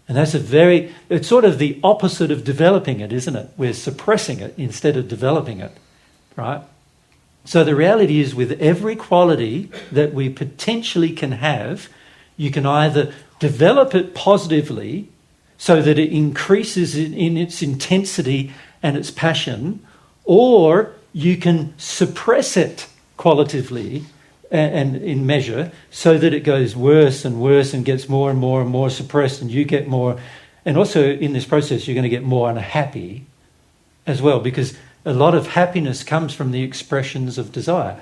And that's it's sort of the opposite of developing it, isn't it? We're suppressing it instead of developing it, right? So the reality is, with every quality that we potentially can have, you can either develop it positively so that it increases in its intensity and its passion, or you can suppress it qualitatively and in measure so that it goes worse and worse and gets more and more and more suppressed, and you get more. And also in this process, you're going to get more unhappy as well, because a lot of happiness comes from the expressions of desire,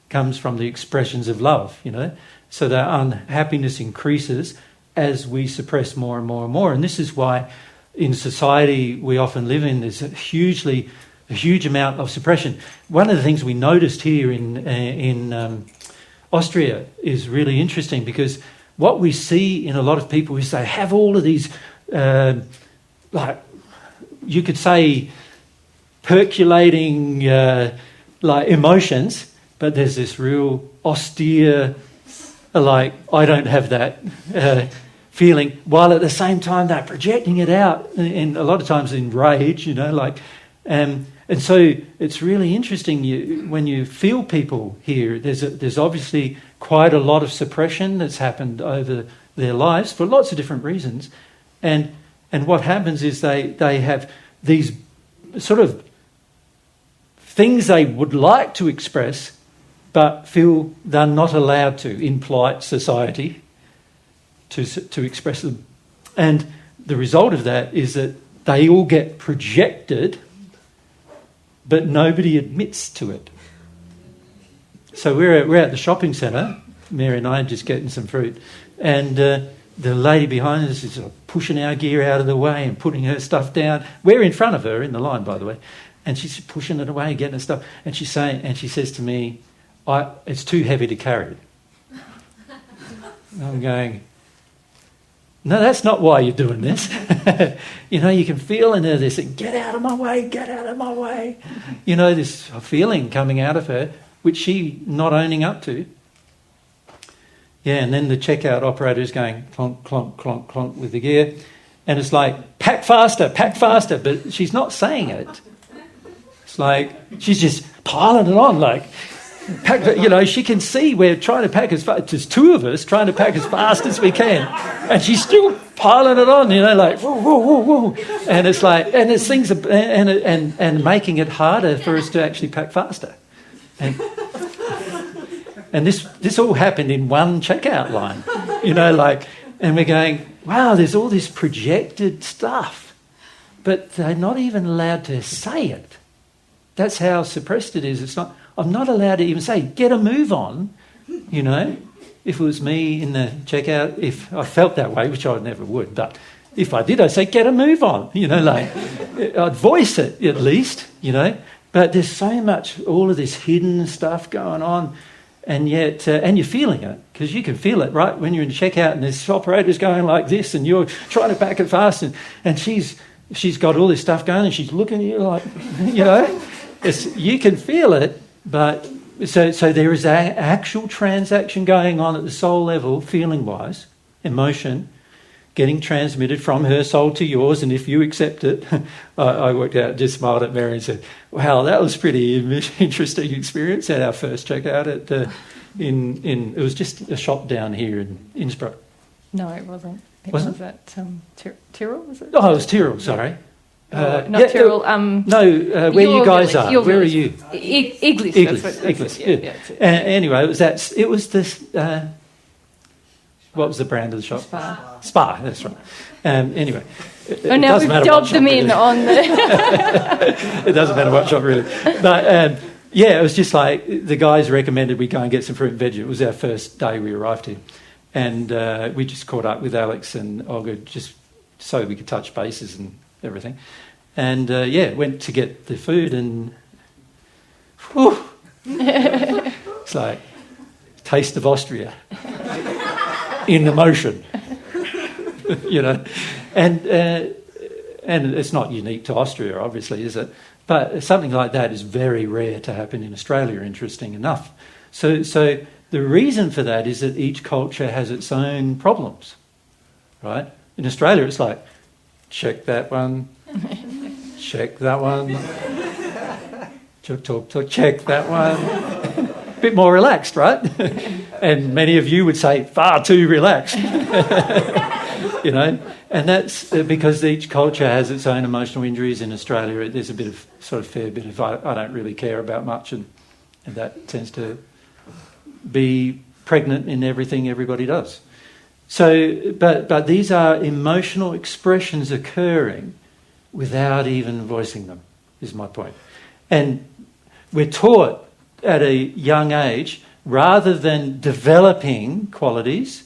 comes from the expressions of love, So the unhappiness increases as we suppress more and more and more. And this is why in society we often live in, there's a huge amount of suppression. One of the things we noticed here in Austria is really interesting, because what we see in a lot of people is they have all of these, you could say, percolating emotions, but there's this real austere, I don't have that feeling, while at the same time they're projecting it out, and a lot of times in rage, and so it's really interesting when you feel people here. There's obviously quite a lot of suppression that's happened over their lives for lots of different reasons, and what happens is they have these sort of things they would like to express, but feel they're not allowed to in polite society to express them. And the result of that is that they all get projected, but nobody admits to it. So we're at the shopping centre, Mary and I are just getting some fruit, and the lady behind us is sort of pushing our gear out of the way and putting her stuff down. We're in front of her in the line, by the way, and she's pushing it away, getting her stuff, and she says to me, it's too heavy to carry. I'm going, no, that's not why you're doing this. You can feel in her this, get out of my way, get out of my way. This feeling coming out of her, which she not owning up to. Yeah, and then the checkout operator is going clonk, clonk, clonk, clonk with the gear. And it's like, pack faster, but she's not saying it. It's like, she's just piling it on, like, she can see we're trying to pack as fast. There's two of us trying to pack as fast as we can, and she's still piling it on, like whoa, whoa, whoa, whoa, and it's like, and there's things, and making it harder for us to actually pack faster, and this all happened in one checkout line, and we're going, wow, there's all this projected stuff, but they're not even allowed to say it. That's how suppressed it is. I'm not allowed to even say, get a move on, If it was me in the checkout, if I felt that way, which I never would, but if I did, I'd say, get a move on, I'd voice it at least, But there's so much, all of this hidden stuff going on, and yet, and you're feeling it, because you can feel it, right? When you're in checkout and this operator's going like this, and you're trying to pack it fast, and she's got all this stuff going, and she's looking at you like, you can feel it, but so there is an actual transaction going on at the soul level, feeling-wise, emotion, getting transmitted from her soul to yours, and if you accept it, I worked out, just smiled at Mary and said, wow, that was pretty interesting experience at our first checkout at it was just a shop down here in INNSBRUCK. No, it wasn't. It wasn't? was at Tyrrell, was it? Oh, it was Tyrrell, sorry. Not Tyrrell. Where you guys village, are. Where are you? Iglis. Iglis. Yeah. Anyway, it was that. It was this. What was the brand of the shop? Spa. That's right. Anyway, now we've dobbed them in on the. It doesn't matter what shop really, but it was just like the guys recommended we go and get some fruit and veg. It was our first day we arrived here, and we just caught up with Alex and Olga just so we could touch bases and everything, and went to get the food, and it's like taste of Austria in emotion, and it's not unique to Austria, obviously, is it? But something like that is very rare to happen in Australia, interesting enough. So the reason for that is that each culture has its own problems, right? In Australia, it's like, check that one, check that one, talk, check that one. A bit more relaxed, right? And many of you would say, far too relaxed. And that's because each culture has its own emotional injuries. In Australia, there's a bit of, fair bit of, I don't really care about much, and that tends to be pregnant in everything everybody does. So, but these are emotional expressions occurring without even voicing them, is my point. And we're taught at a young age, rather than developing qualities,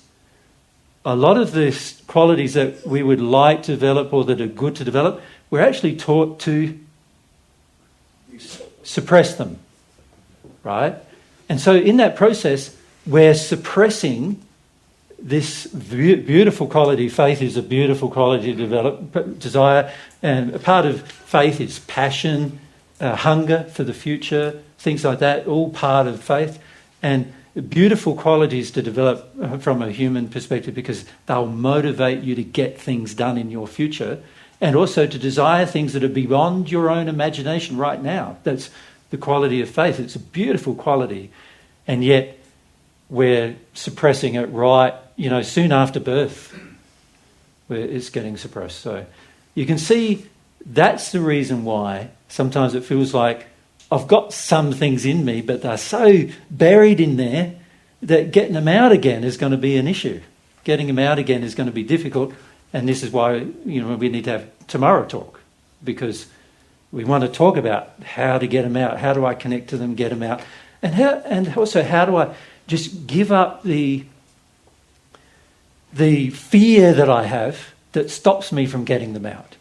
a lot of the qualities that we would like to develop or that are good to develop, we're actually taught to suppress them, right? And so in that process, we're suppressing this beautiful quality. Faith is a beautiful quality to develop, desire, and a part of faith is passion, hunger for the future, things like that, all part of faith, and beautiful qualities to develop from a human perspective, because they'll motivate you to get things done in your future, and also to desire things that are beyond your own imagination right now. That's the quality of faith. It's a beautiful quality, and yet we're suppressing it right, soon after birth, where it's getting suppressed. So you can see that's the reason why sometimes it feels like I've got some things in me, but they're so buried in there that getting them out again is going to be an issue. Getting them out again is going to be difficult, and this is why we need to have tomorrow talk, because we want to talk about how to get them out. How do I connect to them, get them out, and also how do I just give up the fear that I have that stops me from getting them out.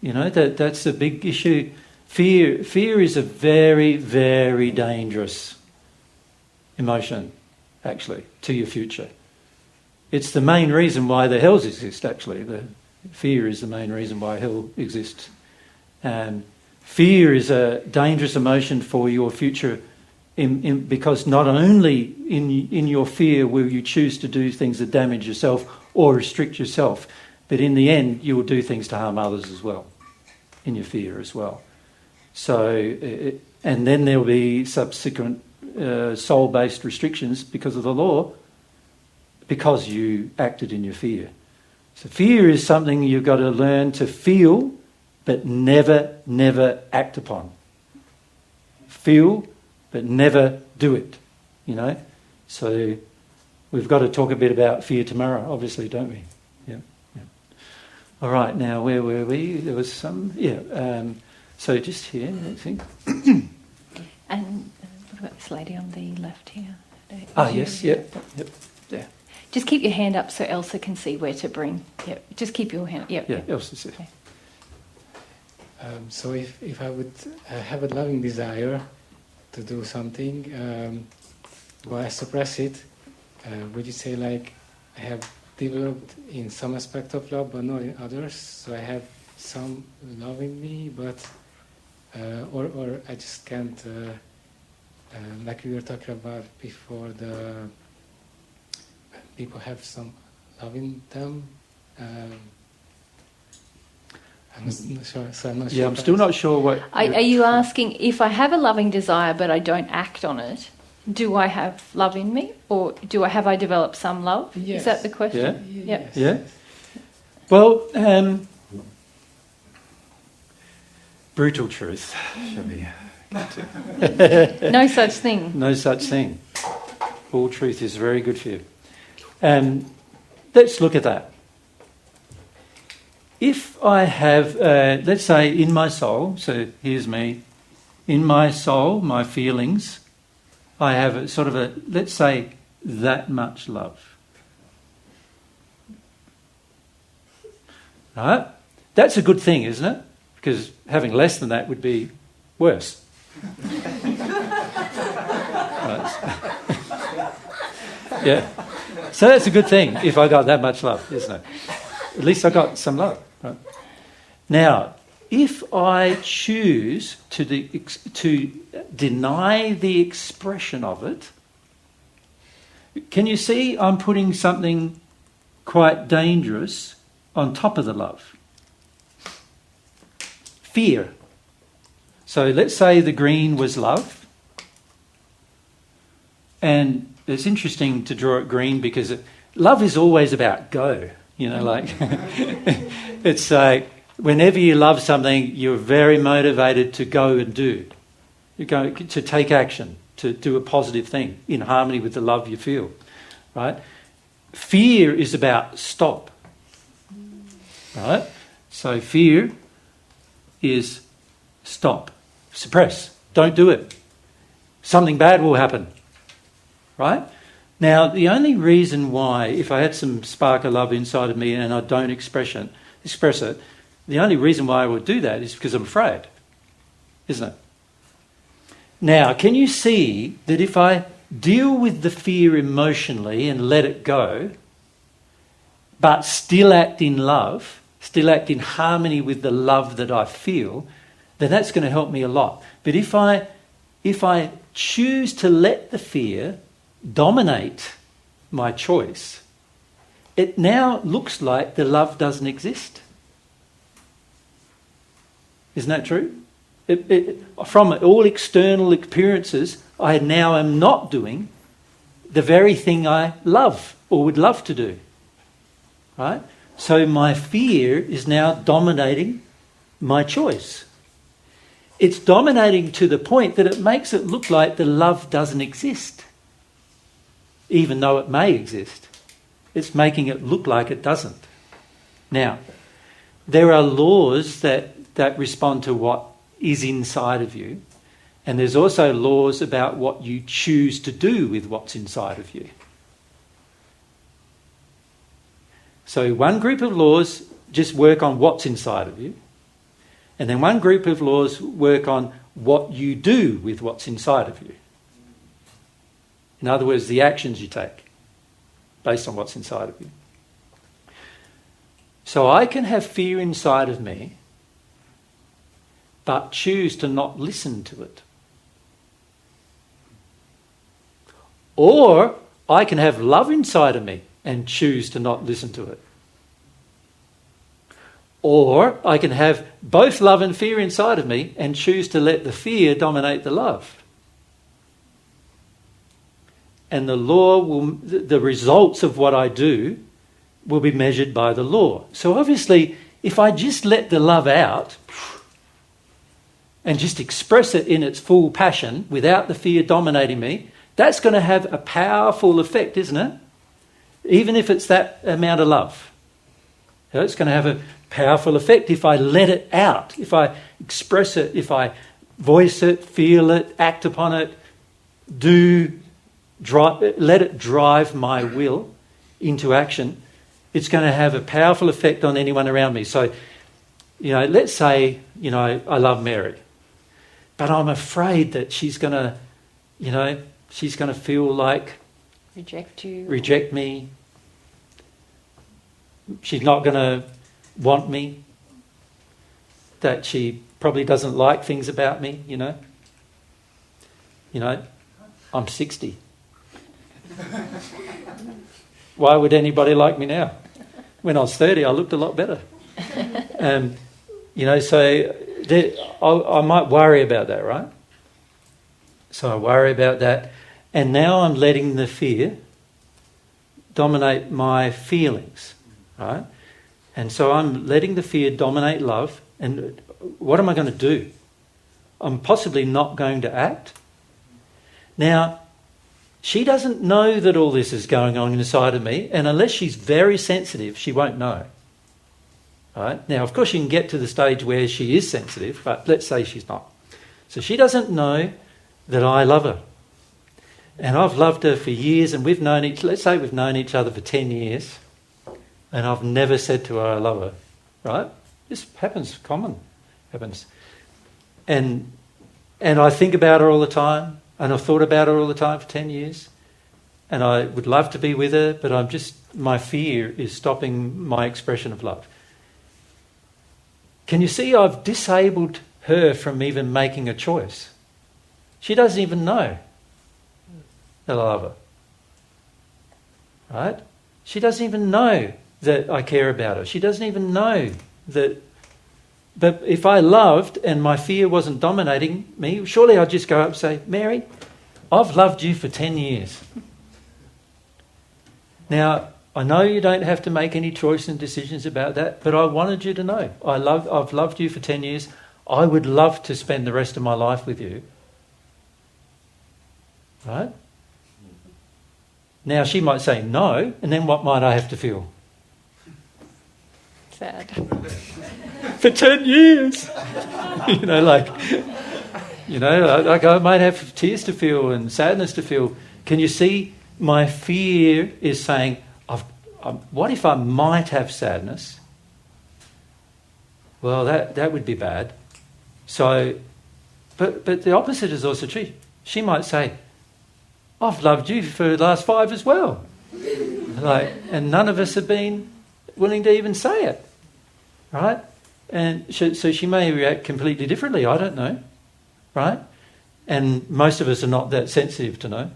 That's a big issue. Fear is a very, very dangerous emotion, actually, to your future. It's the main reason why the hells exist, actually. The fear is the main reason why hell exists. Fear is a dangerous emotion for your future, because not only in your fear will you choose to do things that damage yourself or restrict yourself, but in the end you will do things to harm others as well, in your fear as well. And then there will be subsequent soul-based restrictions because of the law, because you acted in your fear. So fear is something you've got to learn to feel, but never, never act upon. Feel, but never do it, you know. So we've got to talk a bit about fear tomorrow, obviously, don't we? Yeah. All right, now where were we? There was some, so just here, I think. And what about this lady on the left here? Yes, yep. Yeah. Just keep your hand up so Elsa can see where to bring. Yep. Just keep your hand. Yep. Yeah, Elsa's there. Okay. So if I would have a loving desire to do something, but I suppress it, would you say like I have developed in some aspect of love but not in others? So I have some love in me, but or I just can't, like we were talking about before, the people have some love in them. I'm not sure. So I'm not sure. Yeah, I'm still not sure what. Are you asking if I have a loving desire but I don't act on it? Do I have love in me, or have I developed some love? Yes. Is that the question? Yeah. Yep. Yeah. Well, brutal truth, shall we? No such thing. No such thing. All truth is very good for you. Let's look at that. If I have, let's say, in my soul, so here's me, in my soul, my feelings, I have a sort of a, let's say, that much love. Right? That's a good thing, isn't it? Because having less than that would be worse. Yeah. So that's a good thing if I got that much love, isn't it? At least I got some love. Right? Now, if I choose to deny the expression of it, can you see I'm putting something quite dangerous on top of the love? Fear. So let's say the green was love. And it's interesting to draw it green because love is always about go. You know, like it's like whenever you love something, you're very motivated to go and do. You go to take action, to do a positive thing in harmony with the love you feel, right? Fear is about stop, right? So fear is stop, suppress, don't do it. Something bad will happen, right? Now, the only reason why, if I had some spark of love inside of me and I don't express it, the only reason why I would do that is because I'm afraid, isn't it? Now, can you see that if I deal with the fear emotionally and let it go, but still act in love, still act in harmony with the love that I feel, then that's going to help me a lot. But if I choose to let the fear dominate my choice, it now looks like the love doesn't exist. Isn't that true? From all external experiences, I now am not doing the very thing I love or would love to do. Right? So my fear is now dominating my choice. It's dominating to the point that it makes it look like the love doesn't exist. Even though it may exist. It's making it look like it doesn't. Now, there are laws that respond to what is inside of you, and there's also laws about what you choose to do with what's inside of you. So one group of laws just work on what's inside of you, and then one group of laws work on what you do with what's inside of you. In other words, the actions you take based on what's inside of you. So I can have fear inside of me, but choose to not listen to it. Or I can have love inside of me and choose to not listen to it. Or I can have both love and fear inside of me and choose to let the fear dominate the love. And the results of what I do will be measured by the law. So obviously, if I just let the love out and just express it in its full passion without the fear dominating me, that's going to have a powerful effect, isn't it? Even if it's that amount of love. It's going to have a powerful effect if I let it out, if I express it, if I voice it, feel it, act upon it, let it drive my will into action. It's going to have a powerful effect on anyone around me. So, let's say, I love Mary, but I'm afraid that she's going to, she's going to feel like reject me. She's not going to want me. That she probably doesn't like things about me, I'm 60. Why would anybody like me now? When I was 30, I looked a lot better. So I might worry about that, right? So I worry about that. And now I'm letting the fear dominate my feelings, right? And so I'm letting the fear dominate love. And what am I going to do? I'm possibly not going to act. Now, she doesn't know that all this is going on inside of me, and unless she's very sensitive, she won't know. Right? Now, of course, she can get to the stage where she is sensitive, but let's say she's not. So she doesn't know that I love her. And I've loved her for years, and let's say we've known each other for 10 years, and I've never said to her, I love her. Right? This happens, happens. And I think about her all the time, and I've thought about her all the time for 10 years, and I would love to be with her, but my fear is stopping my expression of love. Can you see I've disabled her from even making a choice? She doesn't even know that I love her. Right? She doesn't even know that I care about her. She doesn't even know that. But if I loved and my fear wasn't dominating me, surely I'd just go up and say, Mary, I've loved you for 10 years. Now, I know you don't have to make any choice and decisions about that, but I wanted you to know. I've loved you for 10 years. I would love to spend the rest of my life with you. Right? Now, she might say no, and then what might I have to feel? Sad. For 10 years. Like I might have tears to feel and sadness to feel. Can you see my fear is saying, what if I might have sadness? Well, that would be bad. So, but the opposite is also true. She might say, I've loved you for the last 5 as well. And none of us have been willing to even say it. Right? And so she may react completely differently. I don't know. Right? And most of us are not that sensitive to know.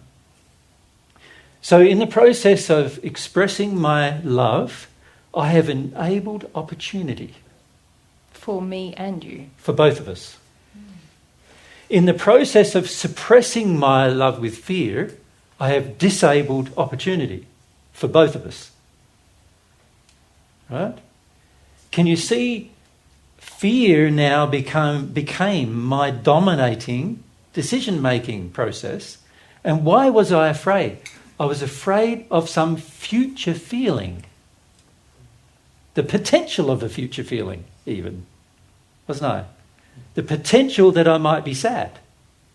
So in the process of expressing my love, I have enabled opportunity. For me and you. For both of us. In the process of suppressing my love with fear, I have disabled opportunity for both of us. Right? Can you see fear now became my dominating decision-making process? And why was I afraid? I was afraid of some future feeling. The potential of a future feeling, even. Wasn't I? The potential that I might be sad.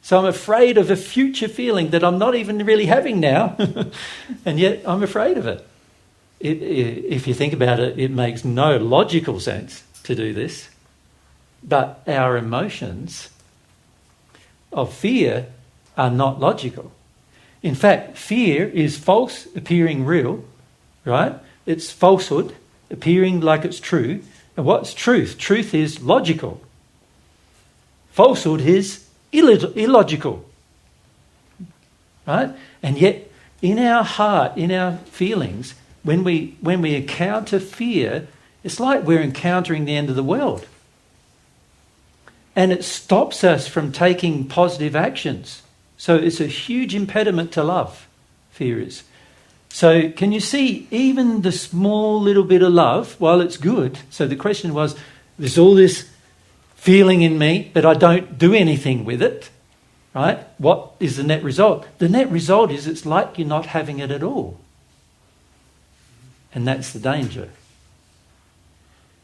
So I'm afraid of a future feeling that I'm not even really having now. And yet I'm afraid of it. If you think about it, it makes no logical sense to do this. But our emotions of fear are not logical. In fact, fear is false appearing real, right? It's falsehood appearing like it's true. And what's truth? Truth is logical. Falsehood is illogical, right? And yet, in our heart, in our feelings, when we encounter fear, it's like we're encountering the end of the world. And it stops us from taking positive actions. So it's a huge impediment to love, fear is. So can you see, even the small little bit of love, while it's good, so the question was, there's all this feeling in me, but I don't do anything with it, right? What is the net result? The net result is it's like you're not having it at all. And that's the danger.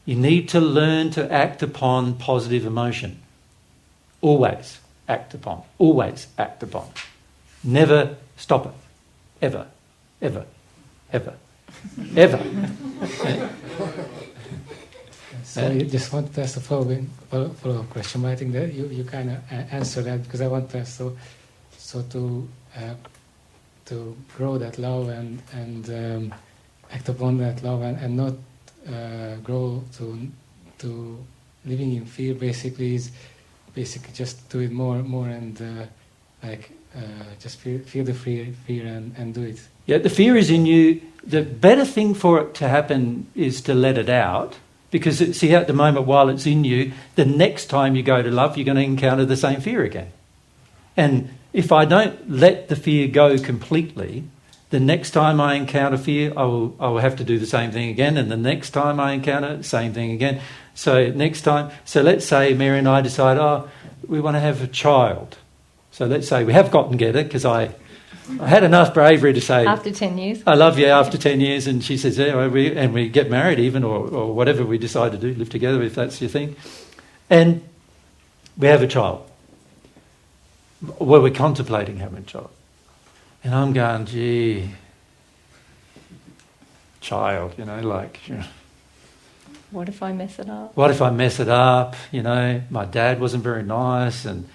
You need to learn to act upon positive emotion. Always act upon. Always act upon. Never stop it. Ever. Ever. Ever. Ever. So I just want to ask a follow-up question, but I think that you kind of answered that, because I want to ask, so to grow that love and act upon that love and not grow to living in fear, basically is just do it more and just feel the fear and do it. Yeah, the fear is in you. The better thing for it to happen is to let it out, because see, at the moment while it's in you, the next time you go to love, you're going to encounter the same fear again. And if I don't let the fear go completely, the next time I encounter fear, I will have to do the same thing again, and the next time I encounter it, same thing again. So next time, so let's say Mary and I decide, we want to have a child. So let's say we have got together, because I had enough bravery to say, After 10 years. I love you after 10 years, and she says, yeah, and we get married even, or whatever we decide to do, live together if that's your thing. And we have a child. Well, we're contemplating having a child. And I'm going, gee, child, What if I mess it up? What if I mess it up? My dad wasn't very nice, and,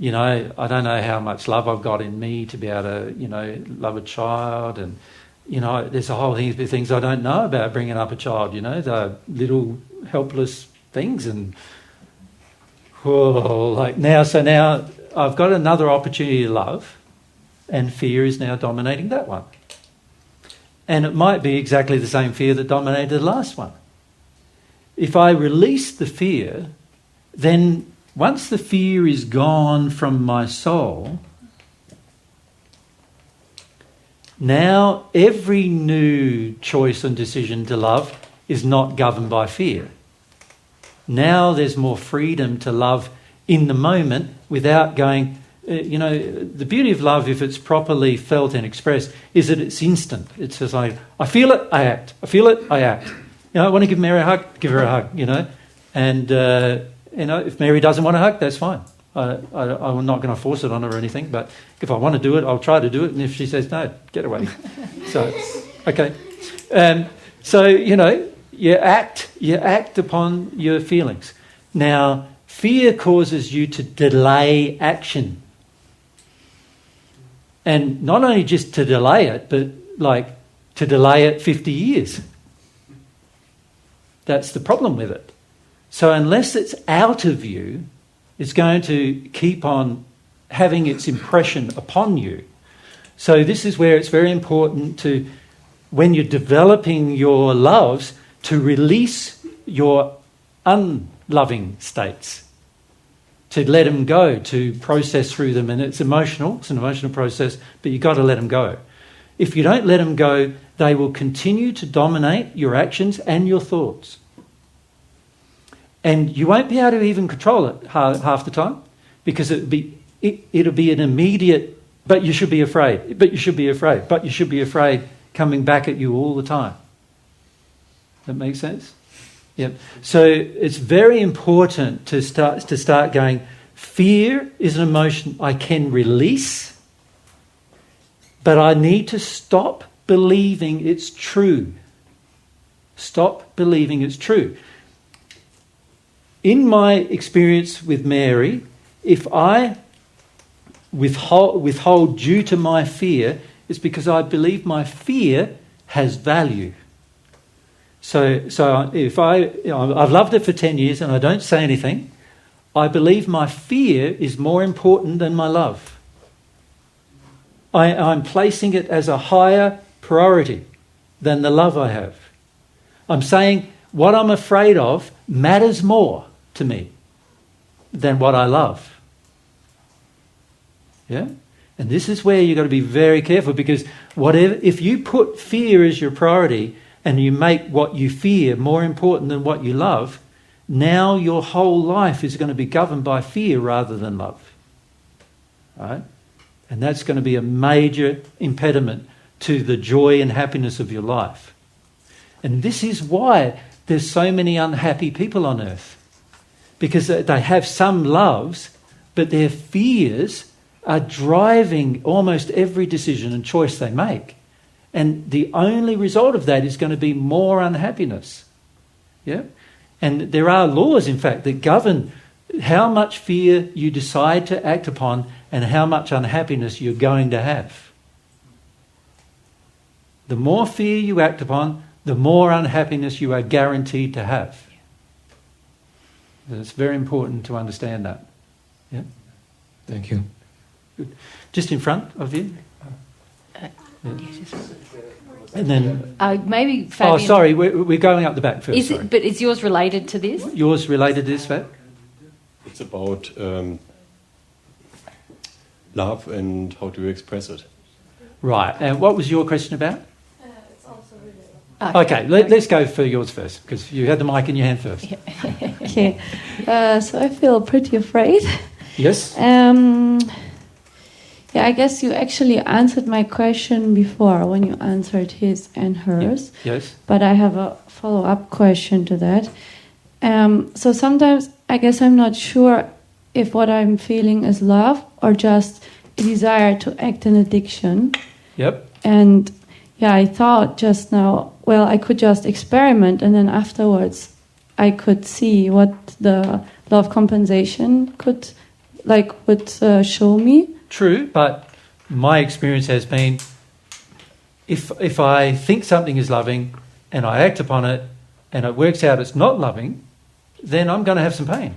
I don't know how much love I've got in me to be able to, love a child. And, there's a whole heap of things I don't know about bringing up a child, the little helpless things. And, now I've got another opportunity to love, and fear is now dominating that one. And it might be exactly the same fear that dominated the last one. If I release the fear, then once the fear is gone from my soul, now every new choice and decision to love is not governed by fear. Now there's more freedom to love in the moment without going... the beauty of love, if it's properly felt and expressed, is that it's instant. It's just like, I feel it, I act. I feel it, I act. I want to give Mary a hug, give her a hug, And, if Mary doesn't want a hug, that's fine. I'm not going to force it on her or anything, but if I want to do it, I'll try to do it. And if she says no, get away. So, okay. You act upon your feelings. Now, fear causes you to delay action. And not only just to delay it, but to delay it 50 years. That's the problem with it. So unless it's out of you, it's going to keep on having its impression upon you. So this is where it's very important to, when you're developing your loves, to release your unloving states. To let them go, to process through them. And it's an emotional process, but you've got to let them go. If you don't let them go, they will continue to dominate your actions and your thoughts. And you won't be able to even control it half the time, because it'll be an immediate, but you should be afraid, but you should be afraid, but you should be afraid, coming back at you all the time. That makes sense? Yep. So it's very important to start going, fear is an emotion I can release, but I need to stop believing it's true. Stop believing it's true. In my experience with Mary, if I withhold due to my fear, it's because I believe my fear has value. So if I've loved it for 10 years and I don't say anything, I believe my fear is more important than my love. I'm placing it as a higher priority than the love I have. I'm saying, what I'm afraid of matters more to me than what I love. Yeah? And this is where you've got to be very careful, because if you put fear as your priority and you make what you fear more important than what you love, now your whole life is going to be governed by fear rather than love. Right? And that's going to be a major impediment to the joy and happiness of your life. And this is why there's so many unhappy people on earth. Because they have some loves, but their fears are driving almost every decision and choice they make. And the only result of that is going to be more unhappiness. Yeah? And there are laws, in fact, that govern how much fear you decide to act upon and how much unhappiness you're going to have. The more fear you act upon, the more unhappiness you are guaranteed to have. And it's very important to understand that. Yeah? Thank you. Good. Just in front of you. Yeah. And then... maybe Fabian... Oh, sorry, we're going up the back first. But is yours related to this? Yours related to this, Fab? It's about love and how do you express it. Right. And what was your question about? It's also related. Okay, let's go for yours first, because you had the mic in your hand first. Okay. So I feel pretty afraid. Yes? Yeah, I guess you actually answered my question before when you answered his and hers. Yes. But I have a follow-up question to that. So sometimes I guess I'm not sure if what I'm feeling is love or just a desire to act in addiction. Yep. And yeah, I thought just now, well, I could just experiment and then afterwards I could see what the love compensation would show me. True, but my experience has been if I think something is loving and I act upon it and it works out it's not loving, then I'm going to have some pain.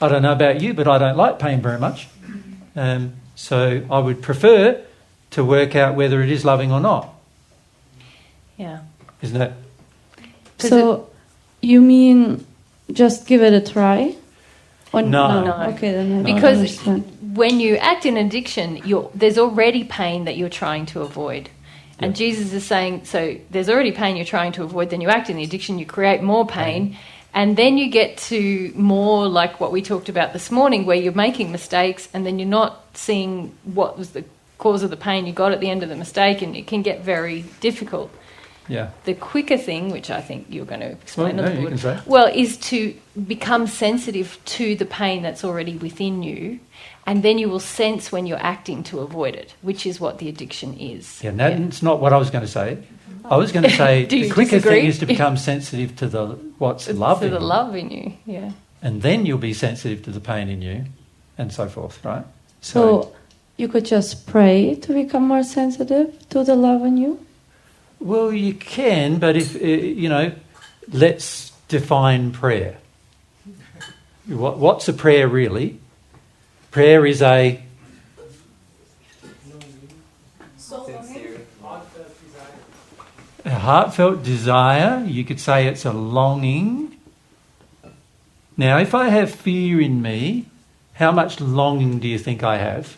I don't know about you, but I don't like pain very much. So I would prefer to work out whether it is loving or not. Yeah. Isn't it? So you mean just give it a try? Or No. Okay, then I don't Because understand. when you act in addiction, there's already pain that you're trying to avoid. And Jesus is saying, so there's already pain you're trying to avoid, then you act in the addiction, you create more pain, and then you get to more like what we talked about this morning, where you're making mistakes and then you're not seeing what was the cause of the pain you got at the end of the mistake, and it can get very difficult. Yeah. The quicker thing, which I think you're going to explain Well, a no, little you can bit, say. well, is to become sensitive to the pain that's already within you, and then you will sense when you're acting to avoid it, which is what the addiction is. Yeah, that's not what I was going to say. I was going to say Do the you quicker disagree? thing is to become sensitive to what's loving. To the love in you, yeah. And then you'll be sensitive to the pain in you, and so forth, right? So you could just pray to become more sensitive to the love in you? Well, you can, but if let's define prayer. What's a prayer really? Prayer is a heartfelt desire. You could say it's a longing. Now, if I have fear in me, how much longing do you think I have?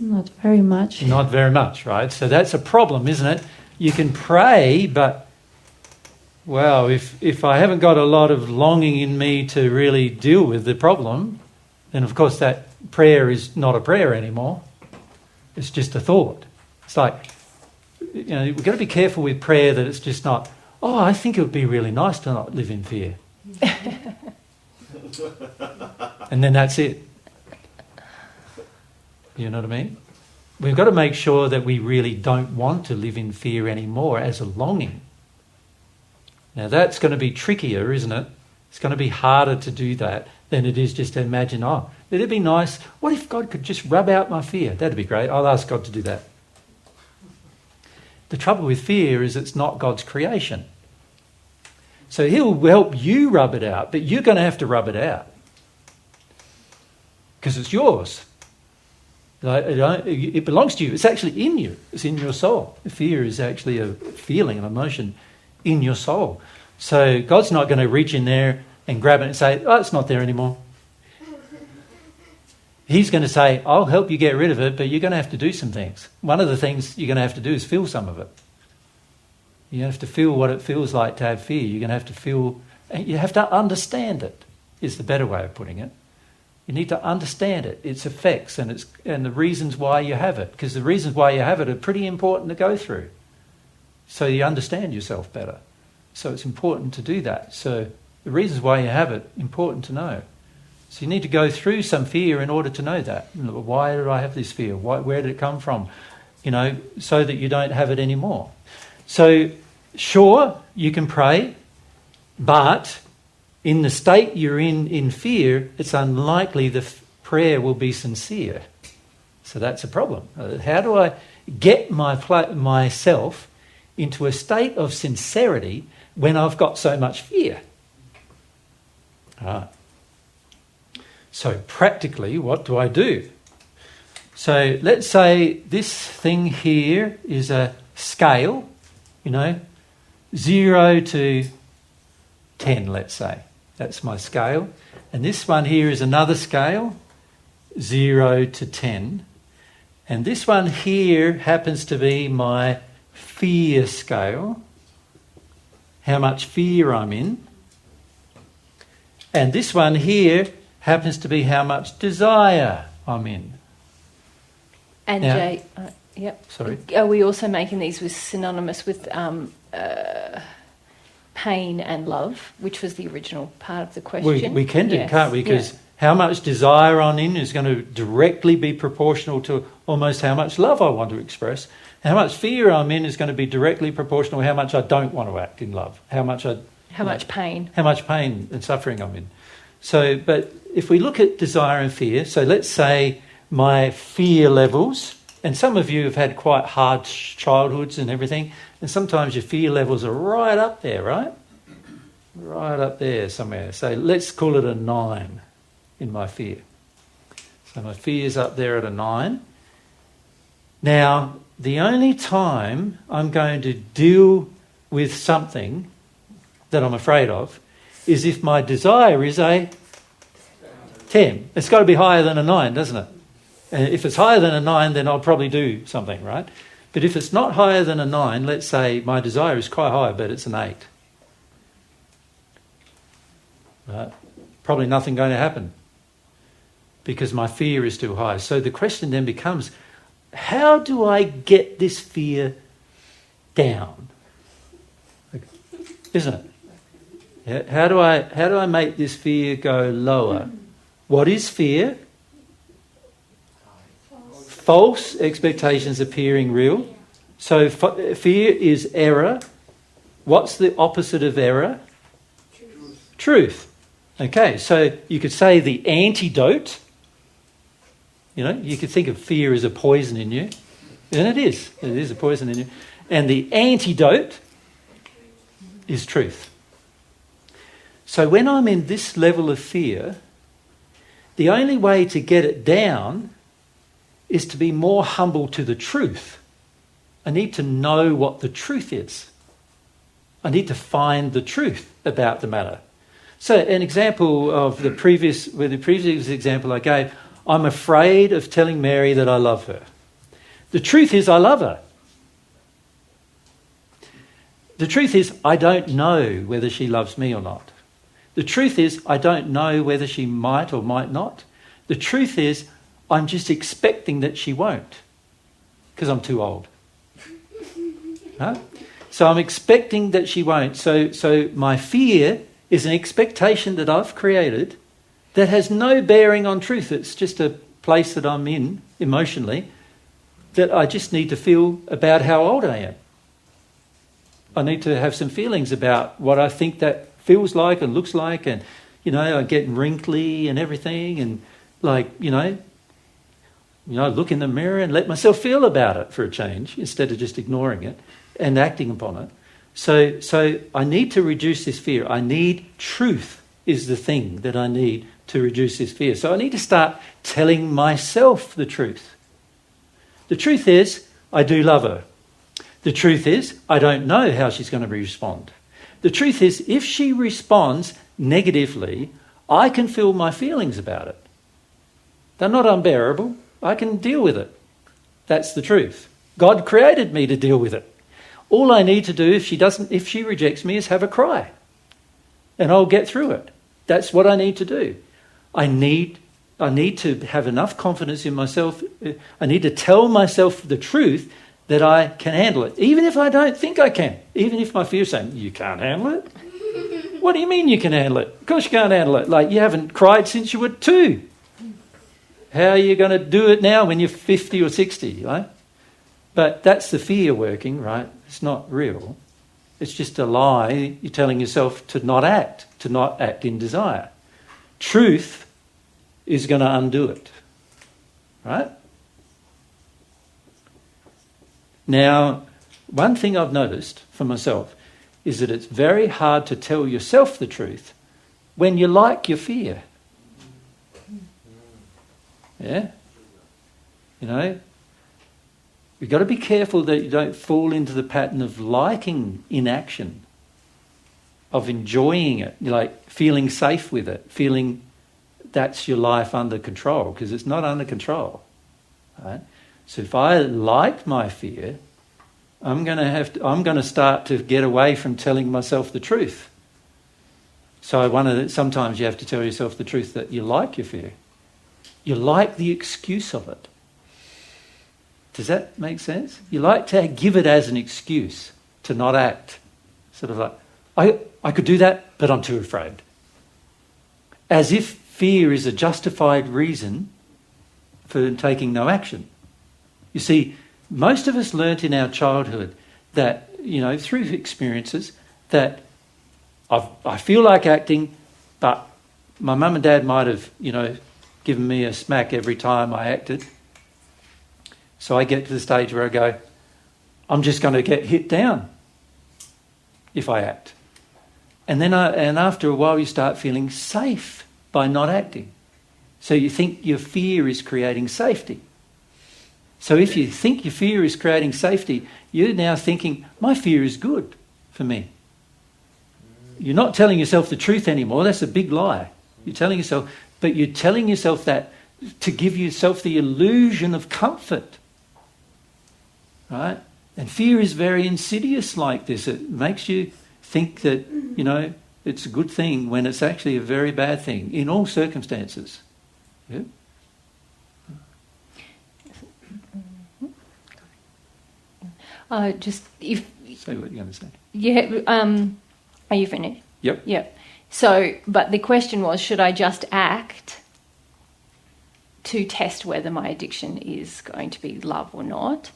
Not very much. Not very much, right? So that's a problem, isn't it? You can pray, but, well, if I haven't got a lot of longing in me to really deal with the problem, then of course that prayer is not a prayer anymore. It's just a thought. It's like, we've got to be careful with prayer that it's just not, oh, I think it would be really nice to not live in fear. And then that's it. You know what I mean? We've got to make sure that we really don't want to live in fear anymore as a longing. Now that's going to be trickier, isn't it? It's going to be harder to do that than it is just to imagine, oh, it'd be nice. What if God could just rub out my fear? That'd be great. I'll ask God to do that. The trouble with fear is it's not God's creation. So he'll help you rub it out, but you're going to have to rub it out. Because it's yours. It belongs to you. It's actually in you. It's in your soul. Fear is actually a feeling, an emotion in your soul. So God's not going to reach in there and grab it and say, oh, it's not there anymore. He's going to say, I'll help you get rid of it, but you're going to have to do some things. One of the things you're going to have to do is feel some of it. You have to feel what it feels like to have fear. You're going to have to feel, you have to understand it, is the better way of putting it. You need to understand it, its effects and the reasons why you have it, because the reasons why you have it are pretty important to go through. So you understand yourself better. So it's important to do that. So the reasons why you have it, important to know. So you need to go through some fear in order to know that. Why did I have this fear? Where did it come from? So that you don't have it anymore. So sure, you can pray, but in the state you're in fear, it's unlikely the prayer will be sincere. So that's a problem. How do I get myself into a state of sincerity when I've got so much fear? So practically, what do I do? So let's say this thing here is a scale, 0 to 10, let's say. That's my scale. And this one here is another scale, 0 to 10. And this one here happens to be my fear scale, how much fear I'm in. And this one here happens to be how much desire I'm in. And now, Jay, yep. Sorry. Are we also making these synonymous with pain and love, which was the original part of the question? We can do, can't we? Because how much desire I'm in is going to directly be proportional to almost how much love I want to express. How much fear I'm in is going to be directly proportional to how much I don't want to act in love. How much pain and suffering I'm in. So, but if we look at desire and fear, so let's say my fear levels, and some of you have had quite hard childhoods and everything, and sometimes your fear levels are right up there, right? Right up there somewhere. So let's call it a 9 in my fear. So my fear's up there at a 9. Now, the only time I'm going to deal with something that I'm afraid of is if my desire is a 10. It's got to be higher than a 9, doesn't it? And if it's higher than a 9, then I'll probably do something, right? But if it's not higher than a 9, let's say my desire is quite high, but it's an 8. Right? Probably nothing going to happen because my fear is too high. So the question then becomes, how do I get this fear down? Isn't it? How do I make this fear go lower? What is fear? False expectations appearing real. So fear is error. What's the opposite of error? Truth. Okay, so you could say the antidote. You could think of fear as a poison in you. And it is. It is a poison in you. And the antidote is truth. So when I'm in this level of fear, the only way to get it down is to be more humble to the truth. I need to know what the truth is. I need to find the truth about the matter. So an example of the previous example I gave, I'm afraid of telling Mary that I love her. The truth is I love her. The truth is I don't know whether she loves me or not. The truth is I don't know whether she might or might not. The truth is I'm just expecting that she won't because I'm too old. Huh? So I'm expecting that she won't. So my fear is an expectation that I've created that has no bearing on truth. It's just a place that I'm in emotionally that I just need to feel about how old I am. I need to have some feelings about what I think that feels like and looks like, and I'm getting wrinkly and everything, and look in the mirror and let myself feel about it for a change instead of just ignoring it and acting upon it. So I need to reduce this fear. I need truth is the thing that I need to reduce this fear. So I need to start telling myself the truth. The truth is I do love her. The truth is I don't know how she's going to respond. The truth is, if she responds negatively, I can feel my feelings about it. They're not unbearable. I can deal with it. That's the truth. God created me to deal with it. All I need to do if she rejects me is have a cry. And I'll get through it. That's what I need to do. I need to have enough confidence in myself. I need to tell myself the truth that I can handle it. Even if I don't think I can. Even if my fear is saying, you can't handle it? What do you mean you can handle it? Of course you can't handle it. Like, you haven't cried since you were 2. How are you going to do it now when you're 50 or 60, right? But that's the fear working, right? It's not real. It's just a lie. You're telling yourself to not act in desire. Truth is going to undo it, right? Now, one thing I've noticed for myself is that it's very hard to tell yourself the truth when you like your fear. Yeah? You know? You've got to be careful that you don't fall into the pattern of liking inaction, of enjoying it, like feeling safe with it, feeling that's your life under control, because it's not under control. Right? So if I like my fear, I'm going to start to get away from telling myself the truth. So sometimes you have to tell yourself the truth that you like your fear. You like the excuse of it. Does that make sense? You like to give it as an excuse to not act. Sort of like, I could do that, but I'm too afraid. As if fear is a justified reason for taking no action. You see, most of us learnt in our childhood that, through experiences, that I feel like acting, but my mum and dad might have, given me a smack every time I acted. So I get to the stage where I go, I'm just going to get hit down if I act. And then after a while you start feeling safe by not acting. So you think your fear is creating safety. So if you think your fear is creating safety, you're now thinking, my fear is good for me. You're not telling yourself the truth anymore. That's a big lie. You're telling yourself that to give yourself the illusion of comfort. Right? And fear is very insidious like this. It makes you think that, it's a good thing when it's actually a very bad thing in all circumstances. Yeah? Say what you're going to say. Yeah. Are you finished? Yep. Yep. So, but the question was, should I just act to test whether my addiction is going to be love or not?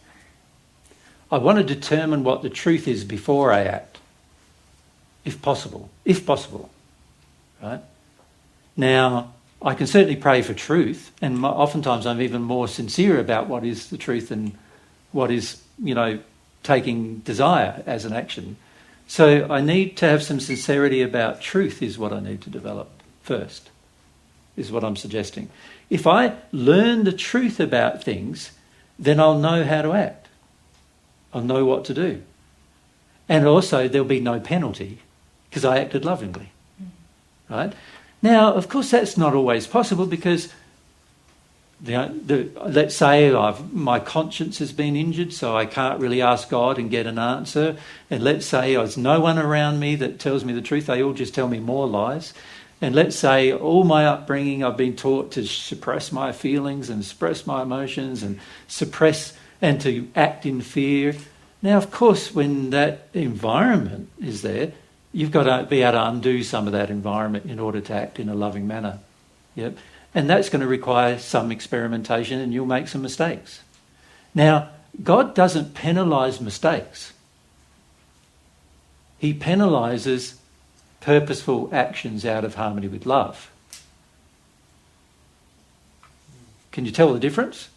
I want to determine what the truth is before I act, if possible, right? Now, I can certainly pray for truth, and oftentimes I'm even more sincere about what is the truth and what is, taking desire as an action. So I need to have some sincerity about truth is what I need to develop first, is what I'm suggesting. If I learn the truth about things, then I'll know how to act. I'll know what to do. And also there'll be no penalty because I acted lovingly. Right? Now, of course, that's not always possible because let's say my conscience has been injured, so I can't really ask God and get an answer. And let's say there's no one around me that tells me the truth. They all just tell me more lies. And let's say all my upbringing I've been taught to suppress my feelings and suppress my emotions and suppress and to act in fear. Now, of course, when that environment is there, you've got to be able to undo some of that environment in order to act in a loving manner. Yep. And that's going to require some experimentation and you'll make some mistakes. Now, God doesn't penalise mistakes. He penalises purposeful actions out of harmony with love. Can you tell the difference?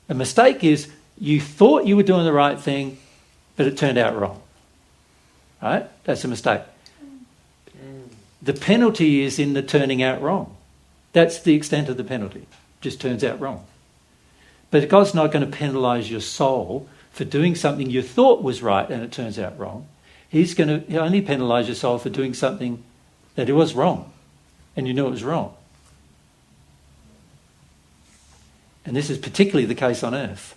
A mistake is you thought you were doing the right thing, but it turned out wrong. Right? That's a mistake. The penalty is in the turning out wrong. That's the extent of the penalty. Just turns out wrong. But God's not going to penalise your soul for doing something you thought was right and it turns out wrong. He's going to only penalise your soul for doing something that it was wrong, and you knew it was wrong. And this is particularly the case on earth,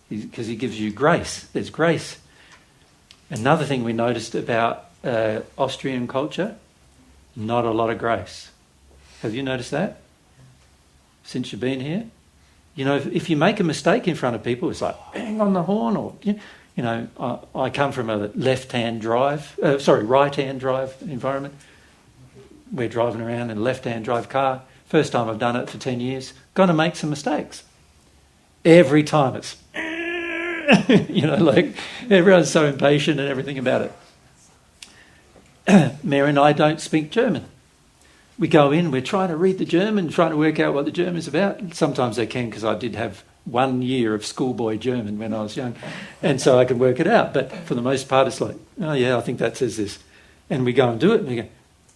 because he gives you grace. There's grace. Another thing we noticed about Austrian culture, not a lot of grace. Have you noticed that since you've been here? You know, if you make a mistake in front of people, it's like bang on the horn, or I come from a right-hand drive environment. We're driving around in a left-hand drive car. First time I've done it for 10 years. Going to make some mistakes. Every time it's, like everyone's so impatient and everything about it. Mary and I don't speak German. We go in, we're trying to read the German, trying to work out what the German's about. Sometimes I can, because I did have 1 year of schoolboy German when I was young, and so I can work it out. But for the most part, it's like, oh yeah, I think that says this. And we go and do it, and we go,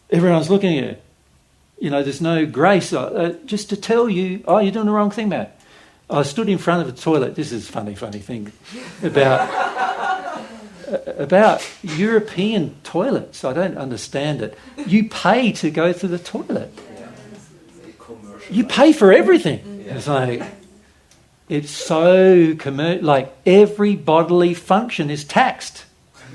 everyone's looking at you. You know, there's no grace. Just to tell you, oh, you're doing the wrong thing, Matt. I stood in front of a toilet. This is a funny thing about European toilets. I don't understand it. You pay to go to the toilet. You pay for everything. It's like, it's so like every bodily function is taxed.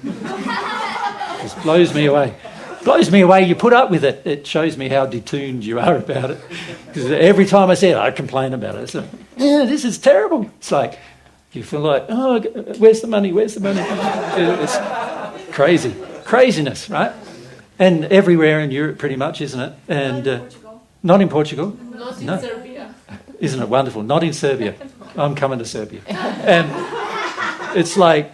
It blows me away. Blows me away. You put up with it. It shows me how detuned you are about it. Because every time I see it, I complain about it. It's like, yeah, this is terrible. It's like, you feel like, oh, where's the money? Where's the money? It's crazy. Craziness, right? And everywhere in Europe, pretty much, isn't it? And not in Portugal. Not in Serbia. Isn't it wonderful? Not in Serbia. I'm coming to Serbia. And it's like,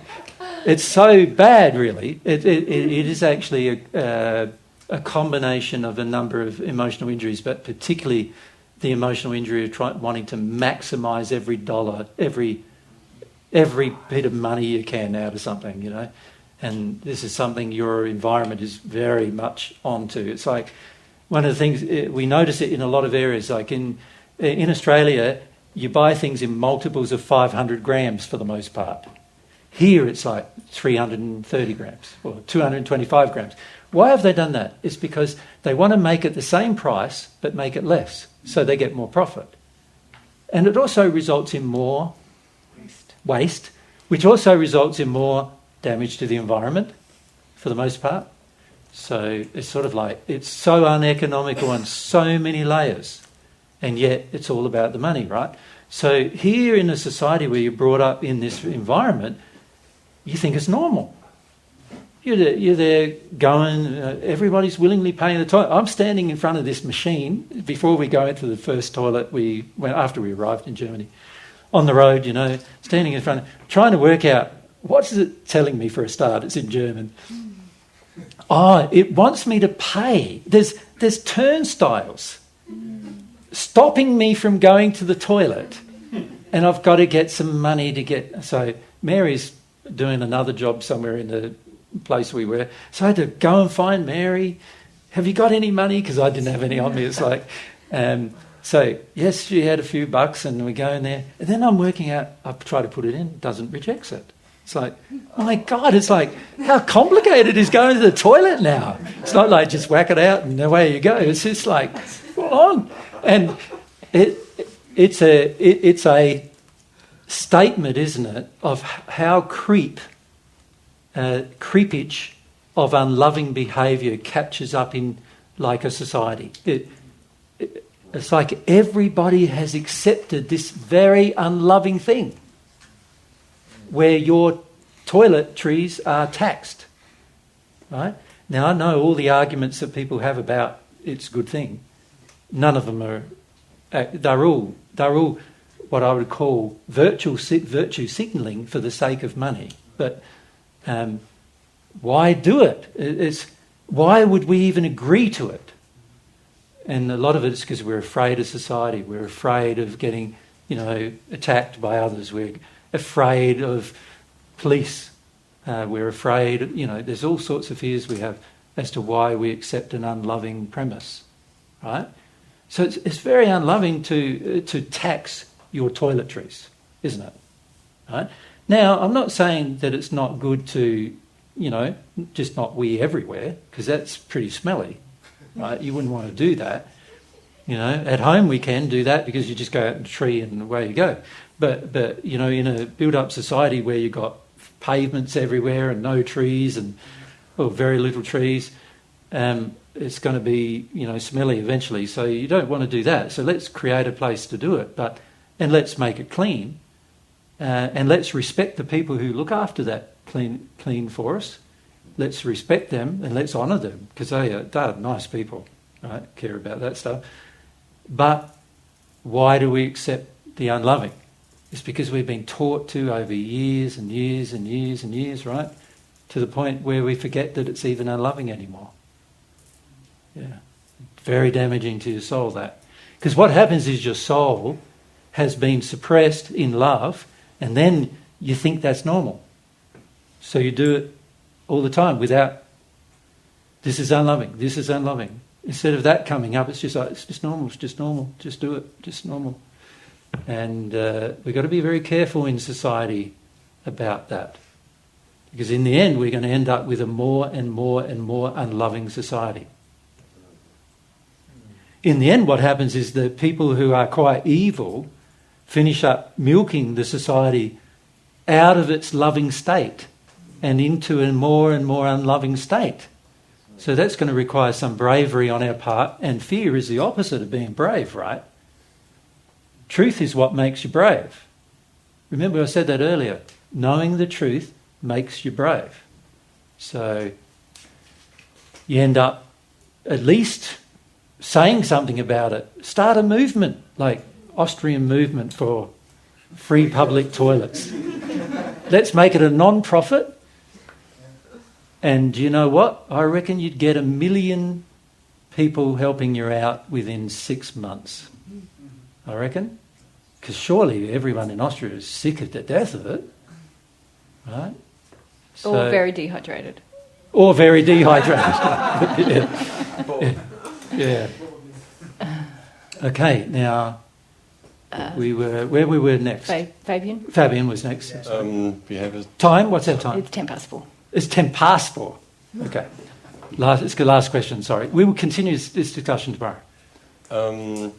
it's so bad, really. It is actually a combination of a number of emotional injuries, but particularly the emotional injury of wanting to maximise every dollar, every bit of money you can out of something, you know. And this is something your environment is very much onto. It's like one of the things, we notice it in a lot of areas, like in Australia, you buy things in multiples of 500 grams for the most part. Here it's like 330 grams or 225 grams. Why have they done that? It's because they want to make it the same price but make it less, so they get more profit. And it also results in more waste, which also results in more damage to the environment for the most part. So it's sort of like, it's so uneconomical on so many layers, and yet it's all about the money, right? So here in a society where you're brought up in this environment, you think it's normal. You're there going, everybody's willingly paying the toilet. I'm standing in front of this machine before we go into the first toilet after we arrived in Germany. On the road, you know, standing in front, trying to work out, what is it telling me for a start? It's in German. Oh, it wants me to pay. There's turnstiles stopping me from going to the toilet, and I've got to get some money to get... So Mary's doing another job somewhere in the place we were. So I had to go and find Mary. Have you got any money? Because I didn't have any on me. It's like... So, yes, she had a few bucks, and we go in there. And then I'm working out, I try to put it in, doesn't rejects it. It's like, oh my God, it's like, how complicated is going to the toilet now? It's not like just whack it out and away you go. It's just like, full on. And it's a statement, isn't it, of how creepage of unloving behaviour catches up in like a society. It's like everybody has accepted this very unloving thing where your toiletries are taxed, right? Now, I know all the arguments that people have about it's a good thing. None of them are... They're all what I would call virtue signalling for the sake of money. But why do it? Why would we even agree to it? And a lot of it is because we're afraid of society. We're afraid of getting, attacked by others. We're afraid of police. We're afraid, there's all sorts of fears we have as to why we accept an unloving premise, right? So it's very unloving to tax your toiletries, isn't it? Right? Now, I'm not saying that it's not good to just not we everywhere, because that's pretty smelly, right? You wouldn't want to do that. At home we can do that because you just go out in a tree and away you go. But in a built-up society where you've got pavements everywhere and no trees or very little trees, it's going to be smelly eventually. So you don't want to do that. So let's create a place to do it, and let's make it clean, and let's respect the people who look after that clean for us. Let's respect them and let's honour them, because they're nice people, right? Care about that stuff. But why do we accept the unloving? It's because we've been taught to over years and years and years and years, right? To the point where we forget that it's even unloving anymore. Yeah. Very damaging to your soul, that. Because what happens is your soul has been suppressed in love, and then you think that's normal. So you do it all the time without, this is unloving, this is unloving. Instead of that coming up, it's just like, it's just normal, just do it, just normal. And we've got to be very careful in society about that. Because in the end, we're going to end up with a more and more and more unloving society. In the end, what happens is the people who are quite evil finish up milking the society out of its loving state and into a more and more unloving state. So that's going to require some bravery on our part, and fear is the opposite of being brave, right? Truth is what makes you brave. Remember I said that earlier. Knowing the truth makes you brave. So you end up at least saying something about it. Start a movement, like Austrian movement for free public toilets. Let's make it a non-profit. And you know what? I reckon you'd get 1 million people helping you out within 6 months. I reckon. Because surely everyone in Austria is sick of the death of it. Right? Or very dehydrated. Or very dehydrated. Yeah. Okay, now where we were next? Fabian? Fabian was next. We have a Time? What's our time? It's 10 past 4. It's 10 past 4. Okay. It's the last question, sorry. We will continue this discussion tomorrow.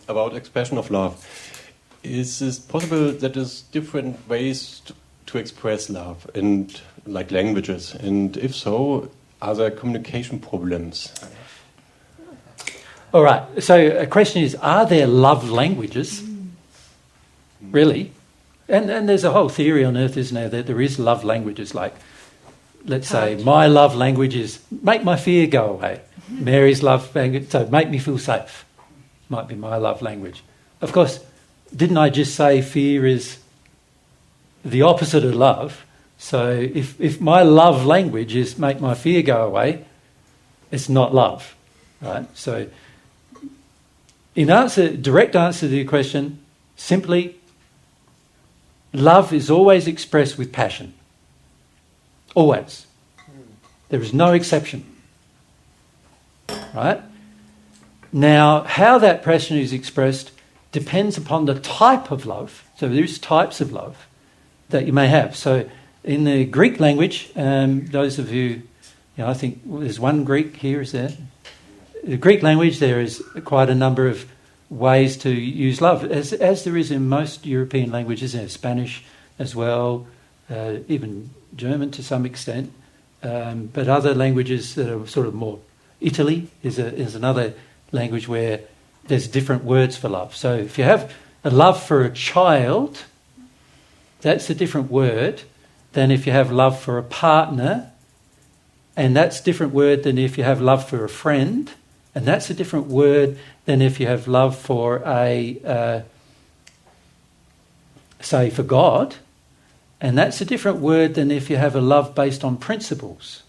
About expression of love. Is it possible that there's different ways to express love, and like languages? And if so, are there communication problems? All right. So a question is, are there love languages? Really? And there's a whole theory on earth, isn't there, that there is love languages, like, let's say, my love language is make my fear go away. Mary's love language, so make me feel safe, might be my love language. Of course, didn't I just say fear is the opposite of love? So if my love language is make my fear go away, it's not love, right? So direct answer to your question, simply, love is always expressed with passion. Always. There is no exception. Right? Now, how that passion is expressed depends upon the type of love. So there's types of love that you may have. So in the Greek language, those of you, I think there's one Greek here, is there? The Greek language, there is quite a number of ways to use love, as there is in most European languages. There's Spanish as well, even German to some extent, but other languages that are sort of more. Italy is another language where there's different words for love. So if you have a love for a child, that's a different word than if you have love for a partner, and that's a different word than if you have love for a friend, and that's a different word than if you have love for say for God, and that's a different word than if you have a love based on principles.